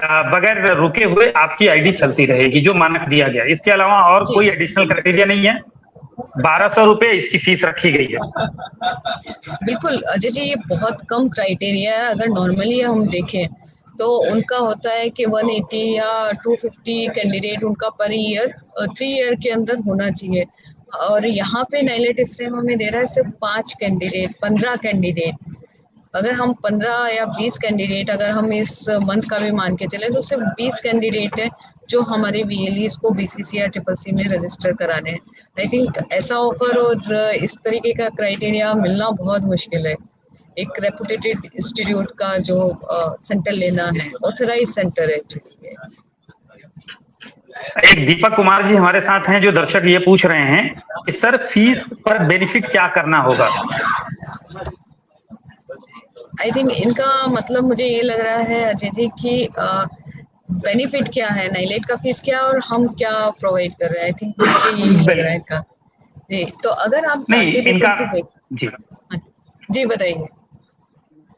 बगैर रुके हुए आपकी आईडी चलती रहेगी, जो मानक दिया गया। इसके अलावा और कोई एडिशनल क्राइटेरिया नहीं है। 1200 रुपए इसकी फीस रखी गई है। बिल्कुल अजय जी, ये बहुत कम क्राइटेरिया है। अगर नॉर्मली हम देखें तो उनका होता है कि 180 या 250 कैंडिडेट उनका पर ईयर 3 ईयर के अंदर होना चाहिए। और यहाँ पे नाइलेट इस टाइम हमें दे रहा है सिर्फ 5 कैंडिडेट, 15 कैंडिडेट। अगर हम 15 या 20 कैंडिडेट अगर हम इस मंथ का भी मान के चले तो सिर्फ 20 कैंडिडेट है जो हमारे VLEs को BCC या CCC में रजिस्टर कराने हैं। आई थिंक ऐसा ऑफर और इस तरीके का क्राइटेरिया मिलना बहुत मुश्किल है। एक रेपुटेटेड इंस्टीट्यूट का जो सेंटर लेना है, ऑथराइज सेंटर है एक्चुअली। एक दीपक कुमार जी हमारे साथ हैं, जो दर्शक ये पूछ रहे हैं कि सर फीस पर बेनिफिट क्या करना होगा। आई थिंक इनका मतलब मुझे ये लग रहा है अजय जी कि बेनिफिट क्या है, नाइलेट का फीस क्या और हम क्या प्रोवाइड कर रहे हैं। आई थिंक मुझे यही लग रहा है इनका। जी, तो अगर आप नहीं जाके इनका देखें जी जी बताइए।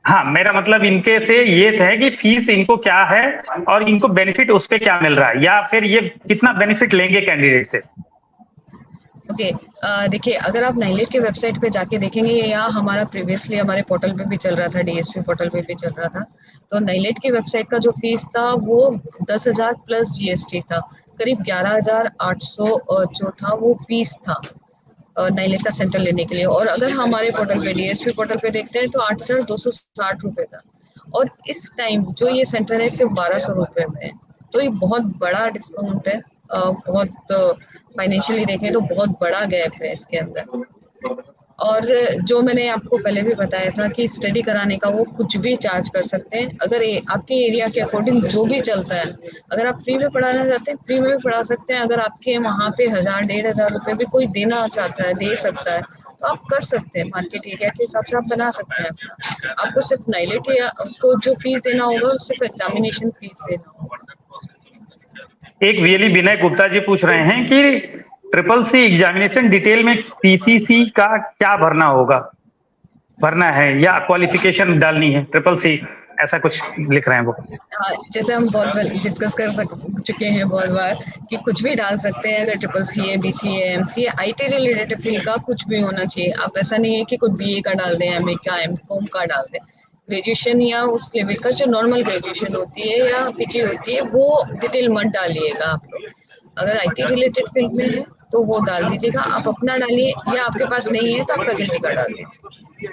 हाँ, मेरा मतलब इनके से ये है कि फीस इनको क्या है और इनको बेनिफिट उस पे क्या मिल रहा है, या फिर ये कितना बेनिफिट लेंगे कैंडिडेट से। ओके, देखिए अगर आप नाइलेट के वेबसाइट पे जाके देखेंगे या हमारा प्रीवियसली हमारे पोर्टल पे भी चल रहा था, DSP पोर्टल पे भी चल रहा था, तो नाइलेट की वेबसाइट का जो फीस था वो 10,000 प्लस GST था। करीब 11,800 जो था वो फीस था नाइलेट का सेंटर लेने के लिए। और अगर हमारे पोर्टल पे DSP पोर्टल पे देखते हैं तो 8,260 रुपये था। और इस टाइम जो ये सेंटर है सिर्फ 1,200 रुपये में है। तो ये बहुत बड़ा डिस्काउंट है, बहुत फाइनेंशियली देखें तो बहुत बड़ा गैप है इसके अंदर। और जो मैंने आपको पहले भी बताया था कि स्टडी कराने का वो कुछ भी चार्ज कर सकते हैं। अगर आपके एरिया के अकॉर्डिंग जो भी चलता है, अगर आप फ्री में पढ़ाना चाहते हैं फ्री में भी पढ़ा सकते हैं। अगर आपके वहाँ पे 1,000 1,500 रुपये भी कोई देना चाहता है, दे सकता है, तो आप कर सकते हैं। मार्केट एरिया के हिसाब से आप बना सकते हैं। आपको सिर्फ नाइलेट या आपको जो फीस देना होगा सिर्फ एग्जामिनेशन फीस देना होगा। एक VLE विनय गुप्ता जी पूछ रहे हैं कि CCC एग्जामिनेशन डिटेल में CCC का क्या भरना है या क्वालिफिकेशन डालनी है। CCC ऐसा कुछ लिख रहे हैं वो। हाँ, जैसे हम बहुत डिस्कस चुके हैं बहुत बार कि कुछ भी डाल सकते हैं। अगर CCC, BCA, MCA, IT related field का कुछ भी होना चाहिए। आप ऐसा नहीं है कि कुछ BA का डाल दें, MA का, MCOM का डाल दें। ग्रेजुएशन या उस लेवल का जो नॉर्मल ग्रेजुएशन होती है या PG होती है वो डिटेल मत डालिएगा आप लोग। अगर IT रिलेटेड फील्ड में है तो वो डाल दीजिएगा, आप अपना डालिए, या आपके पास नहीं है तो आप फैकल्टी का डाल दीजिए।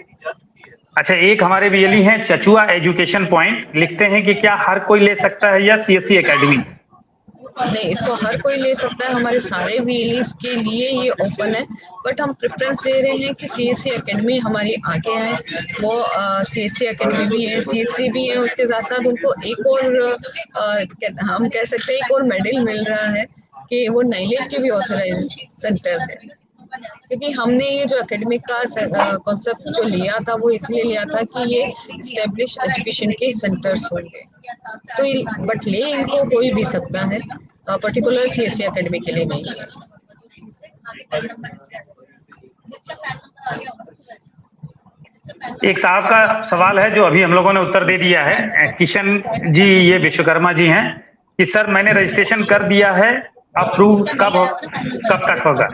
अच्छा, एक हमारे VLE हैं चचुआ एजुकेशन पॉइंट, लिखते हैं कि क्या हर कोई ले सकता है या CSC एकेडमी। नहीं, इसको हर कोई ले सकता है। हमारे सारे VLEs के लिए ये ओपन है, बट हम प्रेफरेंस दे रहे हैं कि CSC एकेडमी हमारी आगे है। वो CSC एकेडमी भी है, CSC भी है, उसके साथ साथ उनको एक और हम कह सकते हैं एक और मेडल मिल रहा है कि वो नाइलेट के भी ऑथराइज सेंटर है। क्योंकि हमने ये जो एकेडमिक का कॉन्सेप्ट जो लिया था वो इसलिए लिया था कि ये इस्टेब्लिश एजुकेशन के सेंटर्स होंगे। तो बट ले इनको कोई भी सकता है, पर्टिकुलर CSC एकेडमी के लिए नहीं है। एक साहब का सवाल है जो अभी हम लोगों ने उत्तर दे दिया है, किशन जी, ये विश्वकर्मा जी हैं, कि सर मैंने रजिस्ट्रेशन कर दिया है, कब तक होगा,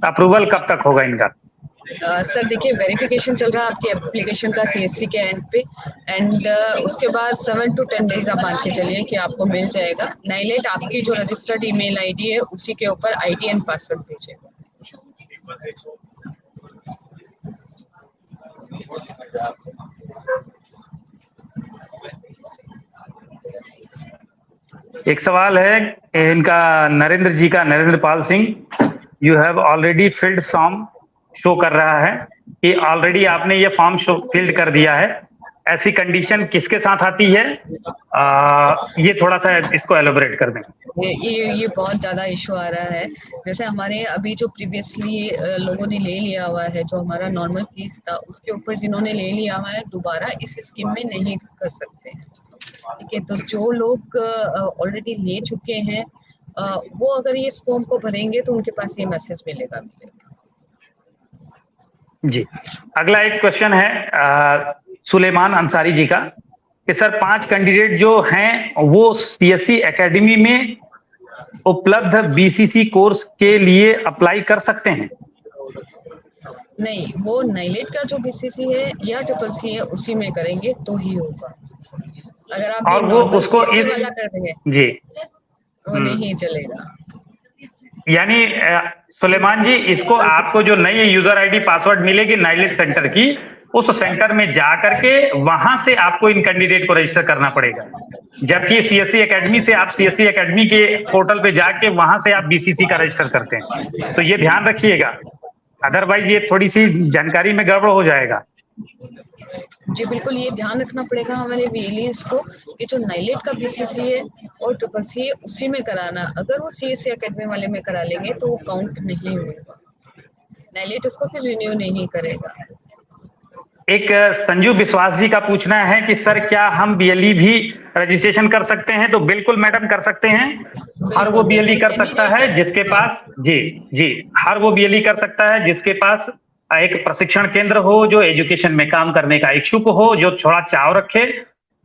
अप्रूवल कब तक होगा इनका। सर देखिए, वेरिफिकेशन चल रहा है आपके एप्लीकेशन का CSC के एंड पे, एंड उसके बाद 7 to 10 डेज आप मान के चलिए कि आपको मिल जाएगा। नाइलेट आपकी जो रजिस्टर्ड ईमेल ID है उसी के ऊपर ID एंड पासवर्ड भेजेगा। एक सवाल है इनका नरेंद्र जी का, Narendra Pal Singh, you have already filled form, show कर रहा है कि ऑलरेडी आपने ये फॉर्म फिल्ड कर दिया है, ऐसी कंडीशन किसके साथ आती है, ये थोड़ा सा इसको एलोबरेट कर दें। ये बहुत ज्यादा इशू आ रहा है। जैसे हमारे अभी जो प्रीवियसली लोगों ने ले लिया हुआ है, जो हमारा नॉर्मल फीस था उसके ऊपर जिन्होंने ले लिया हुआ है दोबारा इस स्कीम में नहीं कर सकते हैं। ठीक है, तो जो लोग ऑलरेडी ले चुके हैं वो अगर ये इस फॉर्म को भरेंगे तो उनके पास ये मैसेज मिलेगा। जी, अगला एक क्वेश्चन है सुलेमान अंसारी जी का कि सर 5 कैंडिडेट जो हैं वो CSC एकेडमी में उपलब्ध BCC कोर्स के लिए अप्लाई कर सकते हैं। नहीं, वो नाइलेट का जो BCC है या CCC है उसी में करेंगे तो ही होगा। अगर आप और ये वो नॉर्मल उसको सीएससी इस वाला कर देंगे जी वो नहीं चलेगा। यानी सुलेमान जी, इसको आपको जो नई यूजर आईडी पासवर्ड मिलेगी नाइलेट सेंटर की, उस सेंटर में जा करके वहां से आपको इन कैंडिडेट को रजिस्टर करना पड़ेगा। जबकि सीएससी एकेडमी से आप सीएससी एकेडमी के पोर्टल पे जाके वहां से आप बीसीसी का रजिस्टर करते हैं। तो ये ध्यान रखिएगा, अदरवाइज ये थोड़ी सी जानकारी में गड़बड़ हो जाएगा। जी बिल्कुल, ये ध्यान रखना पड़ेगा हमारे वीएलईज को कि जो नाइलेट का बीसीसी है और ट्रिपल सी है उसी में कराना। अगर वो सीएससी एकेडमी वाले में करा लेंगे तो वो काउंट नहीं होगा, नाइलेट इसको फिर रिन्यू नहीं करेगा। एक संजू विश्वास जी का पूछना है कि सर क्या हम बीएलई भी रजिस्ट्रेशन कर सकते हैं? तो बिल्कुल मैडम कर सकते हैं। हर वो बीएलई कर सकता है जिसके पास जी हर वो बीएलई कर सकता है जिसके पास एक प्रशिक्षण केंद्र हो, जो एजुकेशन में काम करने का इच्छुक हो, जो थोड़ा चाव रखे।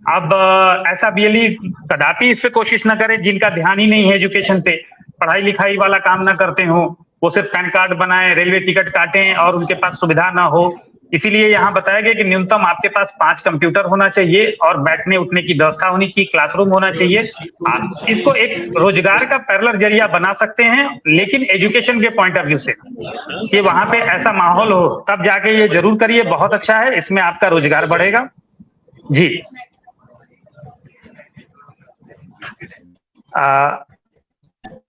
अब ऐसा बीएलई कदापि इस पे कोशिश ना करे जिनका ध्यान ही नहीं है एजुकेशन पे, पढ़ाई लिखाई वाला काम ना करते हो, वो सिर्फ पैन कार्ड बनाए, रेलवे टिकट काटें और उनके पास सुविधा ना हो। इसीलिए यहाँ बताया गया कि न्यूनतम आपके पास 5 कंप्यूटर होना चाहिए और बैठने उठने की व्यवस्था होनी चाहिए, क्लासरूम होना चाहिए। आप इसको एक रोजगार का पैरेलल जरिया बना सकते हैं, लेकिन एजुकेशन के पॉइंट ऑफ व्यू से कि वहां पे ऐसा माहौल हो, तब जाके ये जरूर करिए, बहुत अच्छा है, इसमें आपका रोजगार बढ़ेगा। जी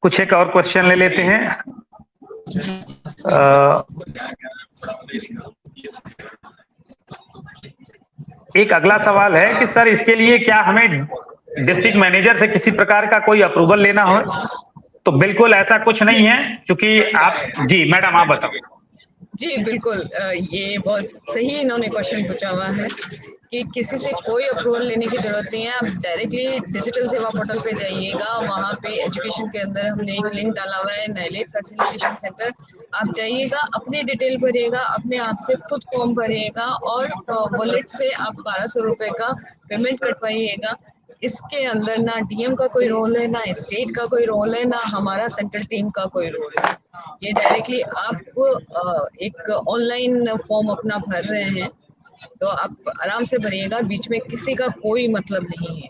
कुछ एक और क्वेश्चन ले लेते हैं। एक अगला सवाल है कि सर इसके लिए क्या हमें डिस्ट्रिक्ट मैनेजर से किसी प्रकार का कोई अप्रूवल लेना हो? तो बिल्कुल ऐसा कुछ नहीं है, क्योंकि आप जी मैडम आप बताओ। जी बिल्कुल, ये बहुत सही इन्होंने क्वेश्चन पूछा हुआ है कि किसी से कोई अप्रूवल लेने की जरूरत नहीं है। आप डायरेक्टली डिजिटल सेवा पोर्टल पे जाइएगा, वहाँ पे एजुकेशन के अंदर हमने एक लिंक डाला हुआ है नाइलेट फैसिलिटेशन सेंटर। आप जाइएगा, अपनी डिटेल भरिएगा, अपने आप से खुद फॉर्म भरिएगा और वॉलेट से आप 1200 रुपए का पेमेंट कटवाइएगा। इसके अंदर ना डीएम का कोई रोल है, ना स्टेट का कोई रोल है, ना हमारा सेंट्रल टीम का कोई रोल है। ये डायरेक्टली आप एक ऑनलाइन फॉर्म अपना भर रहे हैं, तो आप आराम से भरिएगा, बीच में किसी का कोई मतलब नहीं है।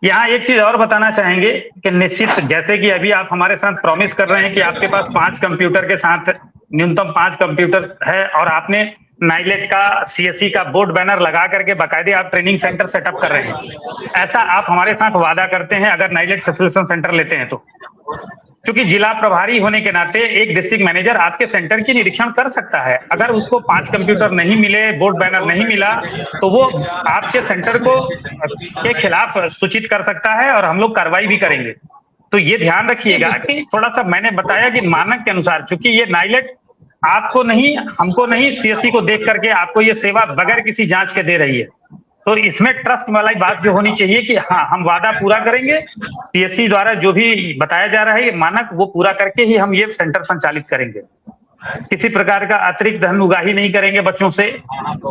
यहाँ एक चीज और बताना चाहेंगे कि निश्चित जैसे कि अभी आप हमारे साथ प्रॉमिस कर रहे हैं कि आपके पास 5 कंप्यूटर के साथ न्यूनतम 5 कंप्यूटर है और आपने नाइलेट का सीएससी का बोर्ड बैनर लगा करके बाकायदे आप ट्रेनिंग सेंटर सेटअप कर रहे हैं, ऐसा आप हमारे साथ वादा करते हैं अगर नाइलेट फैसिलिटेशन सेंटर लेते हैं तो? क्योंकि जिला प्रभारी होने के नाते एक डिस्ट्रिक्ट मैनेजर आपके सेंटर की निरीक्षण कर सकता है। अगर उसको 5 कंप्यूटर नहीं मिले, बोर्ड बैनर नहीं मिला, तो वो आपके सेंटर को के खिलाफ सूचित कर सकता है और हम लोग कार्रवाई भी करेंगे। तो ये ध्यान रखिएगा कि थोड़ा सा मैंने बताया कि मानक के अनुसार, चूंकि ये नाइलेट आपको नहीं, हमको नहीं, सीएससी को देख करके आपको ये सेवा बगैर किसी जांच के दे रही है, तो इसमें ट्रस्ट वाली बात जो होनी चाहिए कि हाँ हम वादा पूरा करेंगे, सीएससी द्वारा जो भी बताया जा रहा है ये मानक, वो पूरा करके ही हम ये सेंटर संचालित करेंगे। किसी प्रकार का अतिरिक्त धन उगाही नहीं करेंगे बच्चों से।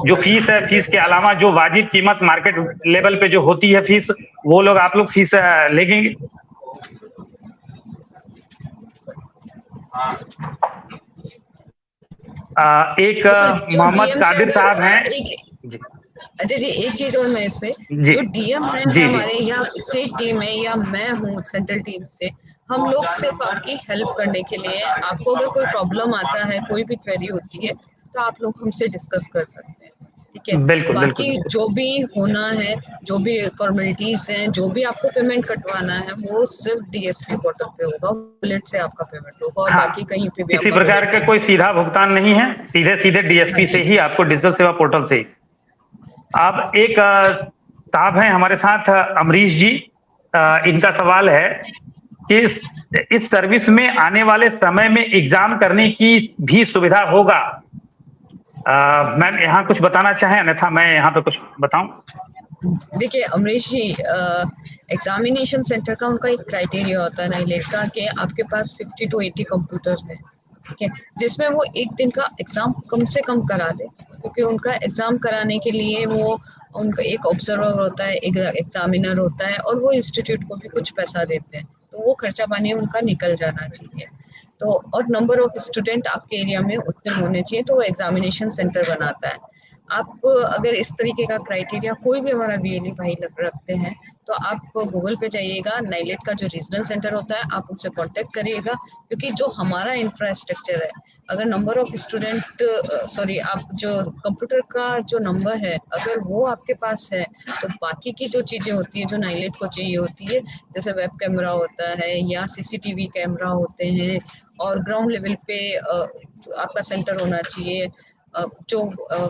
जो फीस है, फीस के अलावा जो वाजिब कीमत मार्केट लेवल पे जो होती है फीस, वो लोग आप लोग फीस लेंगे। एक मोहम्मद कादिर साहब हैं। अच्छा जी, एक चीज और मैं इसमें, जो डीएम है हमारे या स्टेट टीम है या मैं हूँ सेंट्रल टीम से, हम लोग सिर्फ आपकी हेल्प करने के लिए, आपको अगर कोई प्रॉब्लम आता है, कोई भी क्वेरी होती है, तो आप लोग हमसे डिस्कस कर सकते हैं, ठीक है? बिल्कुल, बाकी बिल्कुल। जो भी होना है, जो भी फॉर्मेलिटीज हैं, जो भी आपको पेमेंट कटवाना है, वो सिर्फ डीएसपी पोर्टल पे होगा, वॉलेट से आपका पेमेंट होगा और बाकी कहीं पे भी किसी प्रकार का कोई सीधा भुगतान नहीं है, सीधे सीधे डीएसपी से ही आपको डिजिटल सेवा पोर्टल से ही। अब एक साहब हैं हमारे साथ, अमरीश जी, इनका सवाल है कि इस सर्विस में आने वाले समय में एग्जाम करने की भी सुविधा होगा? मैम यहाँ कुछ बताना चाहें, अन्यथा मैं यहाँ पे कुछ बताऊं? देखिए अमरीश जी, एग्जामिनेशन सेंटर का उनका एक क्राइटेरिया होता है नाइलेट का कि आपके पास 50 to 80 कंप्यूटर है, ठीक है, जिसमें वो एक दिन का एग्जाम कम से कम करा दे, क्योंकि उनका एग्जाम कराने के लिए वो उनका एक ऑब्जर्वर होता है, एक एग्जामिनर होता है और वो इंस्टीट्यूट को भी कुछ पैसा देते हैं, तो वो खर्चा पानी उनका निकल जाना चाहिए। तो और नंबर ऑफ स्टूडेंट आपके एरिया में उतने होने चाहिए, तो वो एग्जामिनेशन सेंटर बनाता है। आप अगर इस तरीके का क्राइटेरिया कोई भी हमारा वीएलई भाई रखते हैं तो आप गूगल पे जाइएगा, नाइलेट का जो रीजनल सेंटर होता है आप उनसे कांटेक्ट करिएगा, क्योंकि जो हमारा इंफ्रास्ट्रक्चर है, अगर नंबर ऑफ स्टूडेंट सॉरी आप जो कंप्यूटर का जो नंबर है अगर वो आपके पास है, तो बाकी की जो चीज़ें होती है जो नाइलेट को चाहिए होती है, जैसे वेब कैमरा होता है या सीसीटीवी कैमरा होते हैं, और ग्राउंड लेवल पे आपका सेंटर होना चाहिए, जो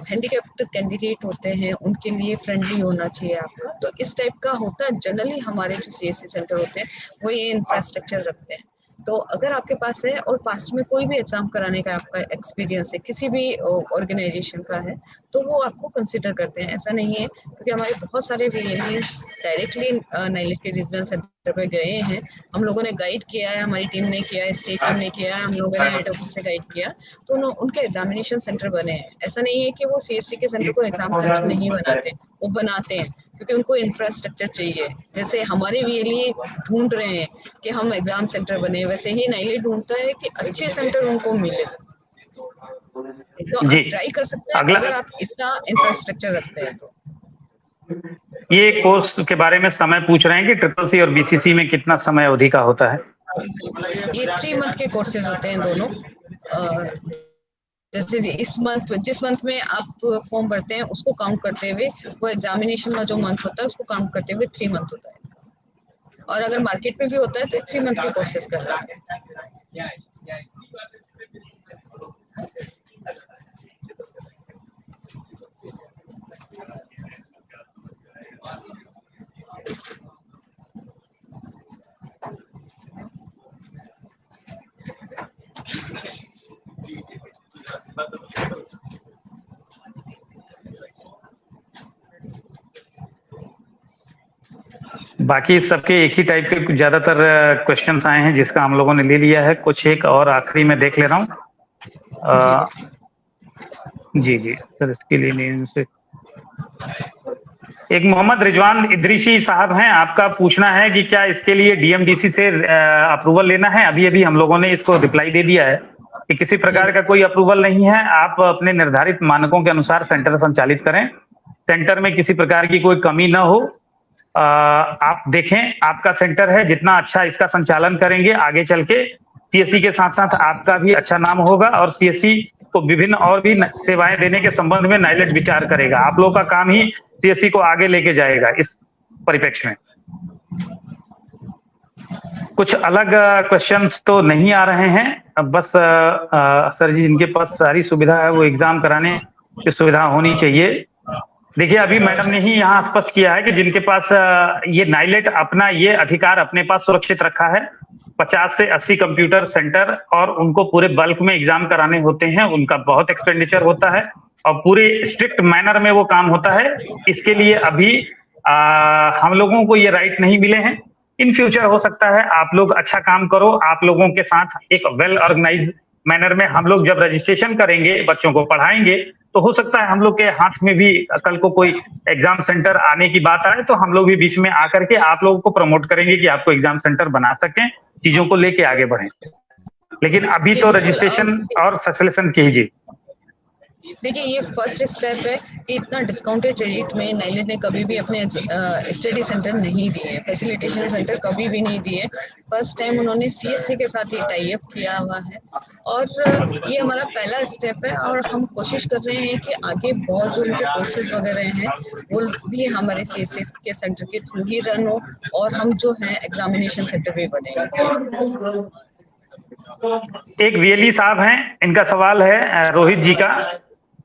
हैंडीकैप्ड कैंडिडेट होते हैं उनके लिए फ्रेंडली होना चाहिए आपका। तो इस टाइप का होता है जनरली, हमारे जो सीएससी सेंटर होते हैं वो ये इंफ्रास्ट्रक्चर रखते हैं। तो अगर आपके पास है और पास्ट में कोई भी एग्जाम कराने का आपका एक्सपीरियंस है, किसी भी ऑर्गेनाइजेशन का है, तो वो आपको कंसिडर करते हैं। ऐसा नहीं है, क्योंकि हमारे बहुत सारे वीएलईज डायरेक्टली नाइलेट के रीजनल सेंटर पे गए हैं, हम लोगों ने गाइड किया है, हमारी टीम ने किया है, स्टेट टीम ने किया है, हम लोगों ने हेड ऑफिस से गाइड किया, तो उनके एग्जामिनेशन सेंटर बने हैं। ऐसा नहीं है कि वो सीएससी के सेंटर को एग्जाम सेंटर नहीं बनाते, वो बनाते हैं, क्योंकि उनको इंफ्रास्ट्रक्चर चाहिए। जैसे हमारे वीएलई ढूंढ रहे हैं कि हम एग्जाम सेंटर बने, वैसे ही नाइलेट ढूंढता है कि अच्छे सेंटर उनको मिले। तो जी। आप ट्राई कर सकते हैं अगला अगर आप इतना इंफ्रास्ट्रक्चर रखते हैं तो। ये कोर्स के बारे में समय पूछ रहे हैं कि ट्रिपल सी और बीसीसी में कितना समय अवधि का होता है? ये 3 मंथ के कोर्सेज होते हैं दोनों। जैसे जिस मंथ में आप फॉर्म भरते हैं उसको काउंट करते हुए, वो एग्जामिनेशन का जो मंथ होता है उसको काउंट करते हुए 3 मंथ होता है। और अगर मार्केट में भी होता है तो 3 मंथ के कोर्सेज कर रहे हैं। बाकी सबके एक ही टाइप के ज्यादातर क्वेश्चंस आए हैं, जिसका हम लोगों ने ले लिया है। कुछ एक और आखिरी में देख ले रहा हूँ। जी जी सर, इसके लिए नहीं से एक मोहम्मद रिजवान इदरीसी साहब हैं, आपका पूछना है कि क्या इसके लिए डीएमडीसी से अप्रूवल लेना है? अभी अभी हम लोगों ने इसको रिप्लाई दे दिया है कि किसी प्रकार का कोई अप्रूवल नहीं है। आप अपने निर्धारित मानकों के अनुसार सेंटर संचालित करें, सेंटर में किसी प्रकार की कोई कमी ना हो। आप देखें, आपका सेंटर है, जितना अच्छा इसका संचालन करेंगे आगे चल के सीएससी के साथ साथ आपका भी अच्छा नाम होगा, और सीएससी को विभिन्न और भी सेवाएं देने के संबंध में नाइलेट विचार करेगा। आप लोगों का काम ही सीएससी को आगे लेके जाएगा। इस परिप्रेक्ष्य में कुछ अलग क्वेश्चंस तो नहीं आ रहे हैं। अब बस सर जी जिनके पास सारी सुविधा है वो एग्जाम कराने की सुविधा होनी चाहिए। देखिए, अभी मैडम ने ही यहाँ स्पष्ट किया है कि जिनके पास ये नाइलेट अपना ये अधिकार अपने पास सुरक्षित रखा है, 50 से 80 कंप्यूटर सेंटर, और उनको पूरे बल्क में एग्जाम कराने होते हैं, उनका बहुत एक्सपेंडिचर होता है और पूरे स्ट्रिक्ट मैनर में वो काम होता है। इसके लिए अभी हम लोगों को ये राइट नहीं मिले हैं। इन फ्यूचर हो सकता है आप लोग अच्छा काम करो, आप लोगों के साथ एक वेल ऑर्गेनाइज मैनर में हम लोग जब रजिस्ट्रेशन करेंगे, बच्चों को पढ़ाएंगे, तो हो सकता है हम लोग के हाथ में भी कल को कोई एग्जाम सेंटर आने की बात आए, तो हम लोग भी बीच में आकर के आप लोगों को प्रमोट करेंगे कि आपको एग्जाम सेंटर बना सकें, चीजों को लेके आगे बढ़ें। लेकिन अभी तो रजिस्ट्रेशन और फैसिलिटेशन कीजिए। देखिए, ये फर्स्ट स्टेप है कि इतना डिस्काउंटेड रेट में नाइलेट ने कभी भी अपने स्टडी सेंटर नहीं दिए, फैसिलिटेशन सेंटर कभी भी नहीं दिए। फर्स्ट टाइम उन्होंने सीएससी के साथ ये टाई अप किया हुआ है, और ये हमारा पहला स्टेप है। और हम कोशिश कर रहे हैं कि आगे बहुत जो उनके कोर्सेज वगैरह हैं वो भी हमारे सीएससी के सेंटर के थ्रू ही रन हो, और हम जो है एग्जामिनेशन सेंटर भी बनेंगे। एक वीएलई साहब हैं, इनका सवाल है रोहित जी का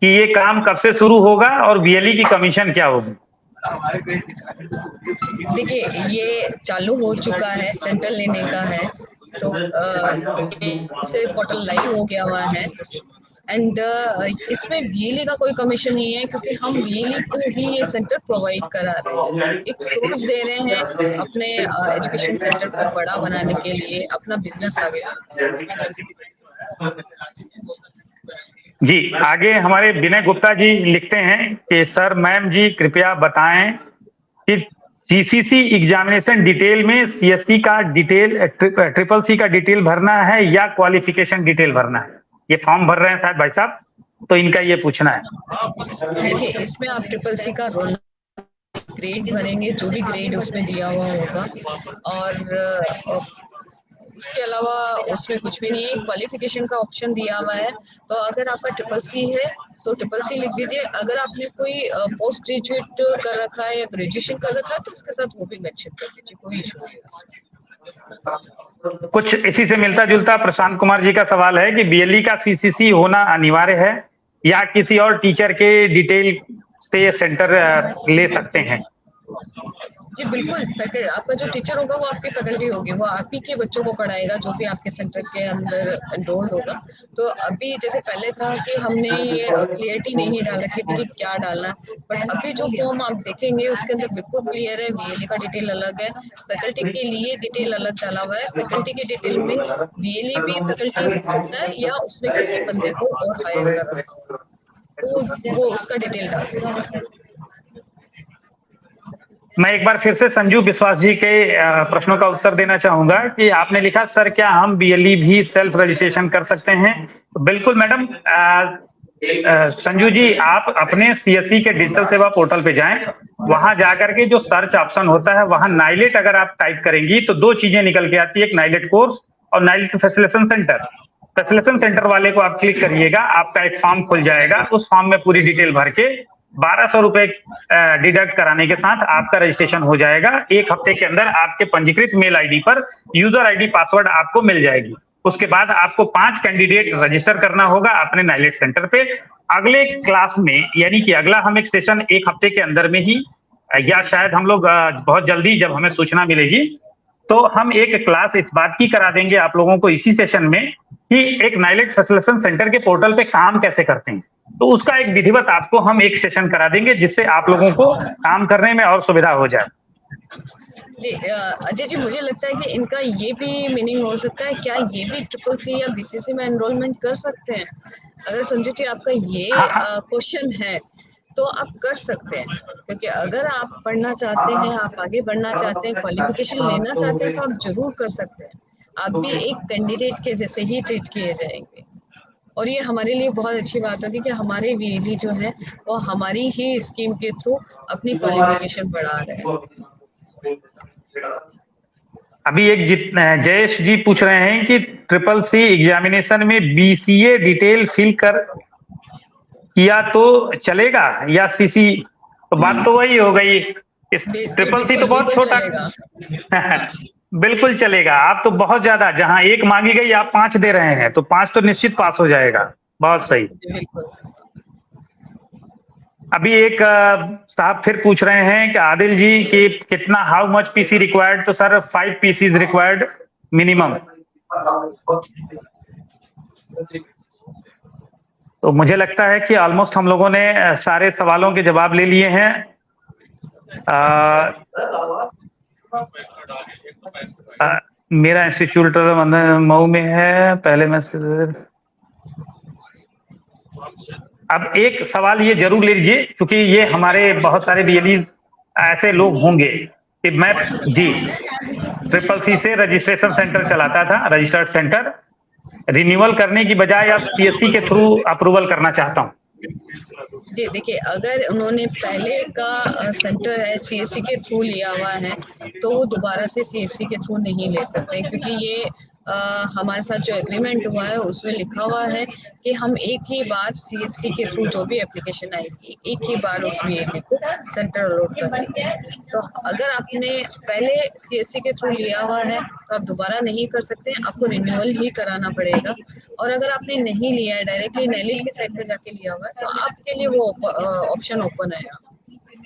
कि ये काम कब से शुरू होगा और वीएलई की कमीशन क्या होगी? देखिए, ये चालू हो चुका है, सेंटर लेने का है, तो इसे पोर्टल लाइव हो गया हुआ है। एंड इसमें वीएलई का कोई कमीशन नहीं है, क्योंकि हम वीएलई को ही ये सेंटर प्रोवाइड करा रहे हैं, एक सोर्स दे रहे हैं अपने एजुकेशन सेंटर को बड़ा बनाने के लिए, अपना बिजनेस आगे। जी, आगे हमारे विनय गुप्ता जी लिखते हैं कि सर मैम जी कृपया बताएं कि सीसीसी एग्जामिनेशन डिटेल में सीएससी का डिटेल, ट्रिपल सी का डिटेल भरना है या क्वालिफिकेशन डिटेल भरना है? ये फॉर्म भर रहे हैं शायद भाई साहब। तो इनका ये पूछना है। देखिए, इसमें आप ट्रिपल सी का रोल ग्रेड भरेंगे, जो भी ग्रेड उसमें दिया हुआ होगा, और उसके अलावा उसमें कुछ भी नहीं है। क्वालिफिकेशन का ऑप्शन दिया हुआ है, तो अगर आपका ट्रिपल सी है तो ट्रिपल सी लिख दीजिए। अगर आपने कोई पोस्ट ग्रेजुएट कर रखा है या ग्रेजुएशन कर रखा है तो उसके साथ वो भी मेंशन कर दीजिए, कोई इशू नहीं है उसमें। कुछ इसी से मिलता जुलता प्रशांत कुमार जी का सवाल है कि बीएलई का सीसीसी होना अनिवार्य है या किसी और टीचर के डिटेल से सेंटर ले सकते हैं? जी बिल्कुल, आपका जो टीचर होगा वो आपकी फैकल्टी होगी, वो आप ही के बच्चों को पढ़ाएगा जो भी आपके सेंटर के अंदर एनरोल्ड होगा। तो अभी जैसे पहले था कि हमने ये क्लियरिटी नहीं डाल रखी थी कि क्या डालना है, बट अभी जो फॉर्म आप देखेंगे उसके अंदर बिल्कुल क्लियर है, बीएलई का डिटेल अलग है, फैकल्टी के लिए डिटेल अलग डाला हुआ है। फैकल्टी के डिटेल में बीएलई भी फैकल्टी हो सकता है या उसने किसी बंदे को और हायर कर रखा हो, तो वो उसका डिटेल डाल सकता है। मैं एक बार फिर से संजू विश्वास जी के प्रश्नों का उत्तर देना चाहूंगा कि आपने लिखा सर क्या हम बीएलई भी सेल्फ रजिस्ट्रेशन कर सकते हैं? तो बिल्कुल मैडम, संजू जी आप अपने सीएससी के डिजिटल सेवा पोर्टल पे जाएं, वहां जाकर के जो सर्च ऑप्शन होता है वहां नाइलेट अगर आप टाइप करेंगी तो दो चीजें निकल के आती है, एक नाइलेट कोर्स और NIELIT facilitation centre. Facilitation centre वाले को आप क्लिक करिएगा, आपका एक फॉर्म खुल जाएगा, उस फॉर्म में पूरी डिटेल भर के 1200 रुपए डिडक्ट कराने के साथ आपका रजिस्ट्रेशन हो जाएगा। एक हफ्ते के अंदर आपके पंजीकृत मेल आईडी पर यूजर आईडी पासवर्ड आपको मिल जाएगी। उसके बाद आपको 5 कैंडिडेट रजिस्टर करना होगा अपने नाइलेट सेंटर पे। अगले क्लास में यानी कि अगला हम एक सेशन एक हफ्ते के अंदर में ही या शायद हम लोग बहुत जल्दी जब हमें सूचना मिलेगी तो हम एक क्लास इस बात की करा देंगे आप लोगों को इसी सेशन में कि एक नाइलेट फैसिलिटेशन सेंटर के पोर्टल पे काम कैसे करते हैं। तो उसका एक विधिवत आपको हम एक सेशन करा देंगे जिससे आप लोगों को काम करने में और सुविधा हो जाए। जी अजय जी, मुझे लगता है कि इनका ये भी मीनिंग हो सकता है, क्या ये भी ट्रिपल सी या बीसीसी में एनरोलमेंट कर सकते हैं? अगर संजू जी आपका ये क्वेश्चन है तो आप कर सकते हैं, क्योंकि अगर आप पढ़ना चाहते हैं, आप आगे बढ़ना चाहते हैं, क्वालिफिकेशन लेना चाहते हैं तो आप जरूर कर सकते हैं। आप भी एक कैंडिडेट के जैसे ही ट्रीट किए जाएंगे, और ये हमारे लिए बहुत अच्छी बात होगी कि हमारे वीएलई जो है वो हमारी ही स्कीम के थ्रू अपनी क्वालिफिकेशन बढ़ा रहे हैं। अभी एक जयेश जी पूछ रहे हैं कि ट्रिपल सी एग्जामिनेशन में बीसीए डिटेल फिल कर किया तो चलेगा या सीसी? तो बात तो वही हो गई, ट्रिपल सी तो बहुत छोटा बिल्कुल चलेगा। आप तो बहुत ज्यादा, जहां एक मांगी गई आप 5 दे रहे हैं तो 5 तो निश्चित पास हो जाएगा। बहुत सही। अभी एक साहब फिर पूछ रहे हैं कि आदिल जी कि कितना हाउ मच पीसी रिक्वायर्ड? तो सर 5 पीसीज रिक्वायर्ड मिनिमम। तो मुझे लगता है कि ऑलमोस्ट हम लोगों ने सारे सवालों के जवाब ले लिए हैं। मेरा इंस्टीट्यूट मऊ में है, पहले मैं अब एक सवाल ये जरूर ले लीजिए क्योंकि ये हमारे बहुत सारे बीएलई ऐसे लोग होंगे कि मैं जी ट्रिपल सी से रजिस्ट्रेशन सेंटर चलाता था, रजिस्टर्ड सेंटर, रिन्यूअल करने की बजाय अब सीएससी के थ्रू अप्रूवल करना चाहता हूँ। जी देखिए, अगर उन्होंने पहले का सेंटर है सीएससी के थ्रू लिया हुआ है तो वो दोबारा से सीएससी के थ्रू नहीं ले सकते, क्योंकि ये हमारे साथ जो एग्रीमेंट हुआ है उसमें लिखा हुआ है कि हम एक ही बार सीएससी के थ्रू जो भी एप्लीकेशन आएगी एक ही बार उस वीएलई को सेंटर अलॉट करेंगे। तो अगर आपने पहले सीएससी के थ्रू लिया हुआ है तो आप दोबारा नहीं कर सकते, आपको रिन्यूअल ही कराना पड़ेगा। और अगर आपने नहीं लिया है, डायरेक्टली नाइलेट के साइट पे जाके लिया हुआ है, तो आपके लिए वो ऑप्शन ओपन है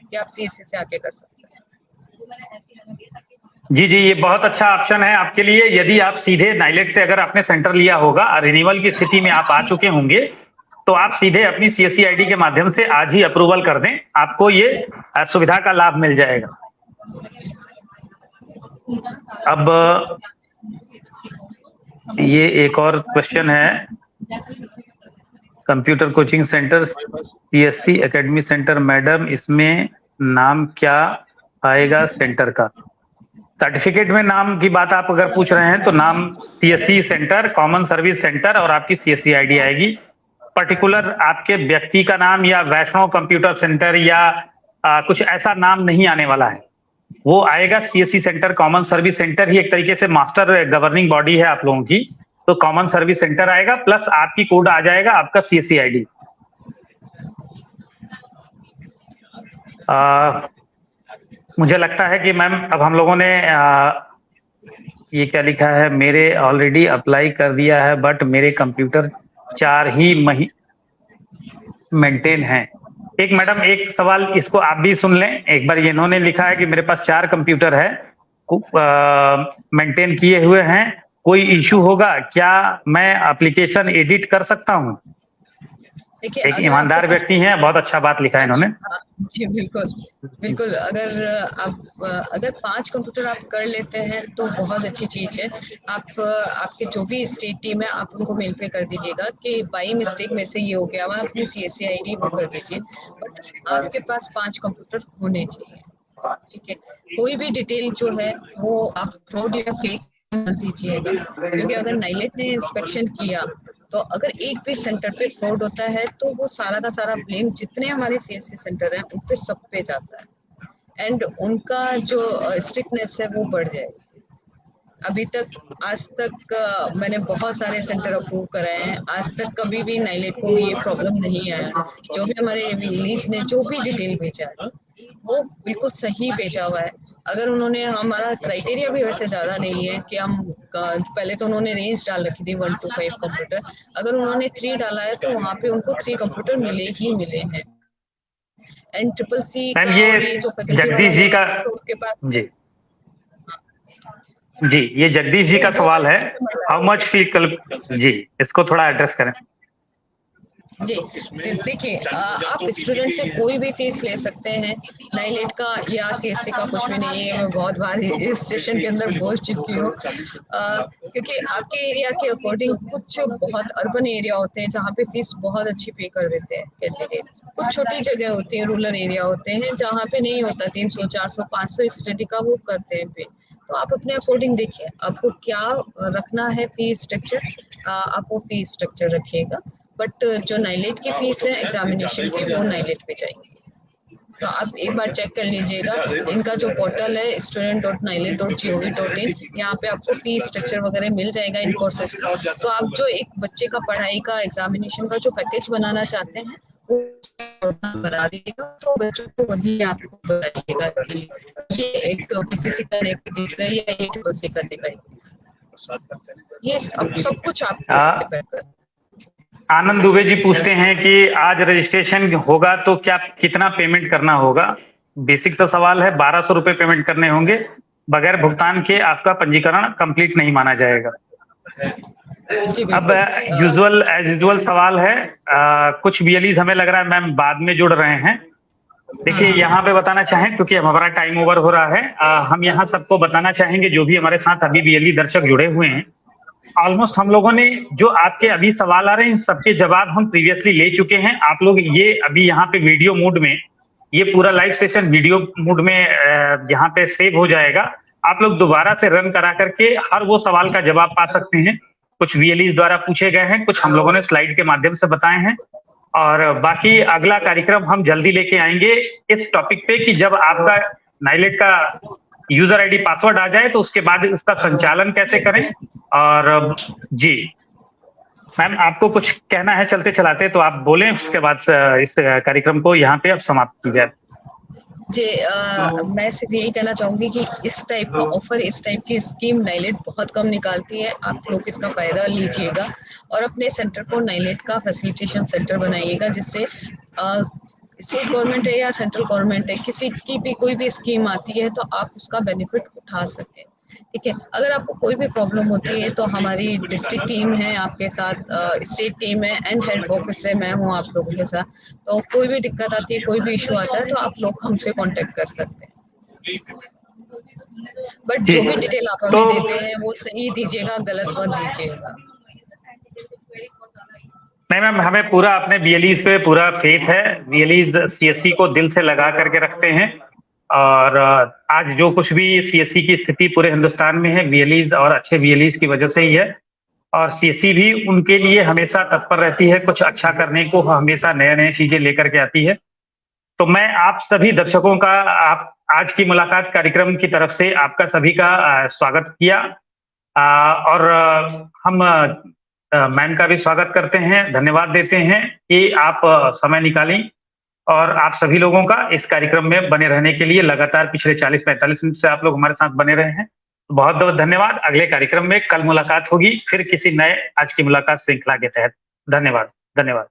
कि आप सीएससी से आके कर सकते हैं। जी जी, ये बहुत अच्छा ऑप्शन है आपके लिए। यदि आप सीधे नाइलेट से अगर आपने सेंटर लिया होगा और रिन्यूअल की स्थिति में आप आ चुके होंगे तो आप सीधे अपनी सीएससी आईडी के माध्यम से आज ही अप्रूवल कर दें, आपको ये सुविधा का लाभ मिल जाएगा। अब ये एक और क्वेश्चन है, computer coaching centre CSC academy centre, madam इसमें नाम क्या आएगा सेंटर का? सर्टिफिकेट में नाम की बात आप अगर पूछ रहे हैं तो नाम CSC center, common service centre और आपकी सीएससी आईडी आएगी। पर्टिकुलर आपके व्यक्ति का नाम या वैष्णव कंप्यूटर सेंटर या कुछ ऐसा नाम नहीं आने वाला है। वो आएगा CSC center, common service center ही एक तरीके से मास्टर गवर्निंग बॉडी है आप लोगों की। तो कॉमन सर्विस सेंटर आएगा प्लस आपकी कोड आ जाएगा आपका सीएससी आईडी। मुझे लगता है कि मैम अब हम लोगों ने ये क्या लिखा है, मेरे ऑलरेडी अप्लाई कर दिया है बट मेरे कंप्यूटर 4 ही मेंटेन हैं। एक मैडम एक सवाल इसको आप भी सुन लें एक बार। ये इन्होंने लिखा है कि मेरे पास 4 कंप्यूटर है मेंटेन किए हुए हैं, कोई इश्यू होगा क्या, मैं एप्लीकेशन एडिट कर सकता हूँ? देखिए, एक ईमानदार व्यक्ति हैं, बहुत अच्छा बात लिखा है इन्होंने। जी बिल्कुल बिल्कुल। अगर 5 कंप्यूटर आप कर लेते हैं तो बहुत अच्छी चीज है। आप आपके जो भी स्टेट टीम है आप उनको मेल पे कर दीजिएगा कि बाई मिस्टेक में से ये हो गया हुआ, अपनी सीएससी आईडी वो कर दीजिए, बट आपके पास 5 कंप्यूटर होने चाहिए। ठीक है, कोई भी डिटेल जो है वो आप फ्रॉड या फेक मत दीजिएगा, क्योंकि अगर नाइलेट ने इंस्पेक्शन किया तो अगर एक भी सेंटर पे फ्रॉड होता है तो वो सारा का सारा ब्लेम जितने हमारे सीएससी सेंटर हैं उन पे सब पे जाता है एंड उनका जो स्ट्रिक्टनेस है वो बढ़ जाएगी। अभी तक आज तक मैंने बहुत सारे सेंटर अप्रूव कराए हैं, आज तक कभी भी नाइलेट को ये प्रॉब्लम नहीं आया। जो भी हमारे रिलीज ने जो भी डिटेल भेजा है वो बिल्कुल सही भेजा हुआ है। अगर उन्होंने, हमारा क्राइटेरिया भी वैसे ज़्यादा नहीं है कि हम पहले तो उन्होंने रेंज डाल रखी थी 1 to 5 कंप्यूटर, अगर उन्होंने 3 डाला है तो वहाँ पे उनको 3 कंप्यूटर मिले ही मिले हैं। एंड ट्रिपल सी का ये जो जगदीश जी का उनके पास जी ये जगदीश जी का सवाल है, हाउ मच फी जी इसको थोड़ा एड्रेस करें। जी देखिए, आप स्टूडेंट से कोई भी फीस ले सकते हैं, नाइलेट का या सीएससी का कुछ भी नहीं है। मैं बहुत बार इस सेशन के अंदर बोल चुकी हूँ, क्योंकि आपके एरिया के अकॉर्डिंग कुछ बहुत अर्बन एरिया होते हैं जहाँ पे फीस बहुत अच्छी पे कर देते हैं कैंडिडेट, कुछ छोटी जगह होती है, रूरल एरिया होते हैं जहाँ पे नहीं होता 300 400 500 स्टडी का वो करते हैं पे। तो आप अपने अकॉर्डिंग देखिए आपको क्या रखना है फीस स्ट्रक्चर, आप वो फीस स्ट्रक्चर रखिएगा। बट जो नाइलेट की फीस है एग्जामिनेशन की वो नाइलेट पे जाएगी। तो आप एक बार चेक कर लीजिएगा, इनका जो पोर्टल है student.nilet.gov.in, यहाँ पे आपको फीस स्ट्रक्चर वगैरह मिल जाएगा इन कोर्सेज का। तो आप जो एक बच्चे का पढ़ाई का एग्जामिनेशन का जो पैकेज बनाना चाहते हैं वो बना दीजिएगा, तो बच्चों को वही आपको बताइएगा कि ये एक पीसीसी करने की फीस है या ये ट्रिपल सी करने का फीस, ये सब कुछ आप डिपेंड करता है। आनंद दुबे जी पूछते हैं कि आज रजिस्ट्रेशन होगा तो क्या कितना पेमेंट करना होगा? बेसिक सा सवाल है। 1200 रुपए पेमेंट करने होंगे, बगैर भुगतान के आपका पंजीकरण कंप्लीट नहीं माना जाएगा। अब एज यूजुअल सवाल है, कुछ बीएलईज हमें लग रहा है मैम बाद में जुड़ रहे हैं। देखिए यहाँ पे बताना चाहें क्योंकि हमारा टाइम ओवर हो रहा है, हम यहाँ सबको बताना चाहेंगे जो भी हमारे साथ अभी बीएलई दर्शक जुड़े हुए हैं, ऑलमोस्ट हम लोगों ने जो आपके अभी सवाल आ रहे हैं सबके जवाब हम प्रीवियसली ले चुके हैं। आप लोग ये अभी यहाँ पे वीडियो मोड में, ये पूरा लाइव सेशन वीडियो मोड में यहाँ पे सेव हो जाएगा। आप लोग दोबारा से रन करा करके हर वो सवाल का जवाब पा सकते हैं। कुछ वीएलई द्वारा पूछे गए हैं, कुछ हम लोगों ने स्लाइड के माध्यम से बताए हैं, और बाकी अगला कार्यक्रम हम जल्दी लेके आएंगे इस टॉपिक पे कि जब आपका नाइलेट का यूजर आईडी पासवर्ड आ जाए तो उसके बाद इसका संचालन कैसे करें। और जी मैम आपको कुछ कहना है चलते चलाते तो आप बोलें, उसके बाद इस कार्यक्रम को यहाँ पे अब समाप्त की जाए। जी मैं सिर्फ यही कहना चाहूंगी कि इस टाइप का ऑफर, इस टाइप की स्कीम नाइलेट बहुत कम निकालती है। आप लोग इसका फायदा लीजिएगा और अपने सेंटर को नाइलेट का फैसिलिटेशन सेंटर बनाइएगा, जिससे स्टेट गवर्नमेंट है या सेंट्रल गवर्नमेंट है, किसी की भी कोई भी स्कीम आती है तो आप उसका बेनिफिट उठा सकें। ठीक है, अगर आपको कोई भी प्रॉब्लम होती है तो हमारी डिस्ट्रिक्ट टीम है आपके साथ, स्टेट टीम है एंड हेड ऑफिस है, मैं हूँ आप लोगों के साथ। तो कोई भी दिक्कत आती है, कोई भी इशू आता है तो आप लोग हमसे कांटेक्ट कर सकते हैं। बट जो भी डिटेल आप हमें देते हैं वो सही दीजिएगा, गलत मत दीजिएगा। नहीं मैम, हमें पूरा अपने बीएलईज पे पूरा फेथ है। बीएलईज सीएससी को दिल से लगा करके रखते हैं, और आज जो कुछ भी सीएससी की स्थिति पूरे हिंदुस्तान में है बीएलईज और अच्छे बीएलईज की वजह से ही है। और सीएससी भी उनके लिए हमेशा तत्पर रहती है, कुछ अच्छा करने को हमेशा नए-नए चीजें लेकर के आती है। तो मैं आप सभी दर्शकों का आप आज की मुलाकात कार्यक्रम की तरफ से आपका सभी का स्वागत किया। और हम मैम का भी स्वागत करते हैं, धन्यवाद देते हैं कि आप समय निकाली और आप सभी लोगों का इस कार्यक्रम में बने रहने के लिए लगातार पिछले 40-45 मिनट से आप लोग हमारे साथ बने रहे हैं। बहुत-बहुत धन्यवाद। अगले कार्यक्रम में कल मुलाकात होगी, फिर किसी नए आज की मुलाकात श्रृंखला के तहत। धन्यवाद, धन्यवाद।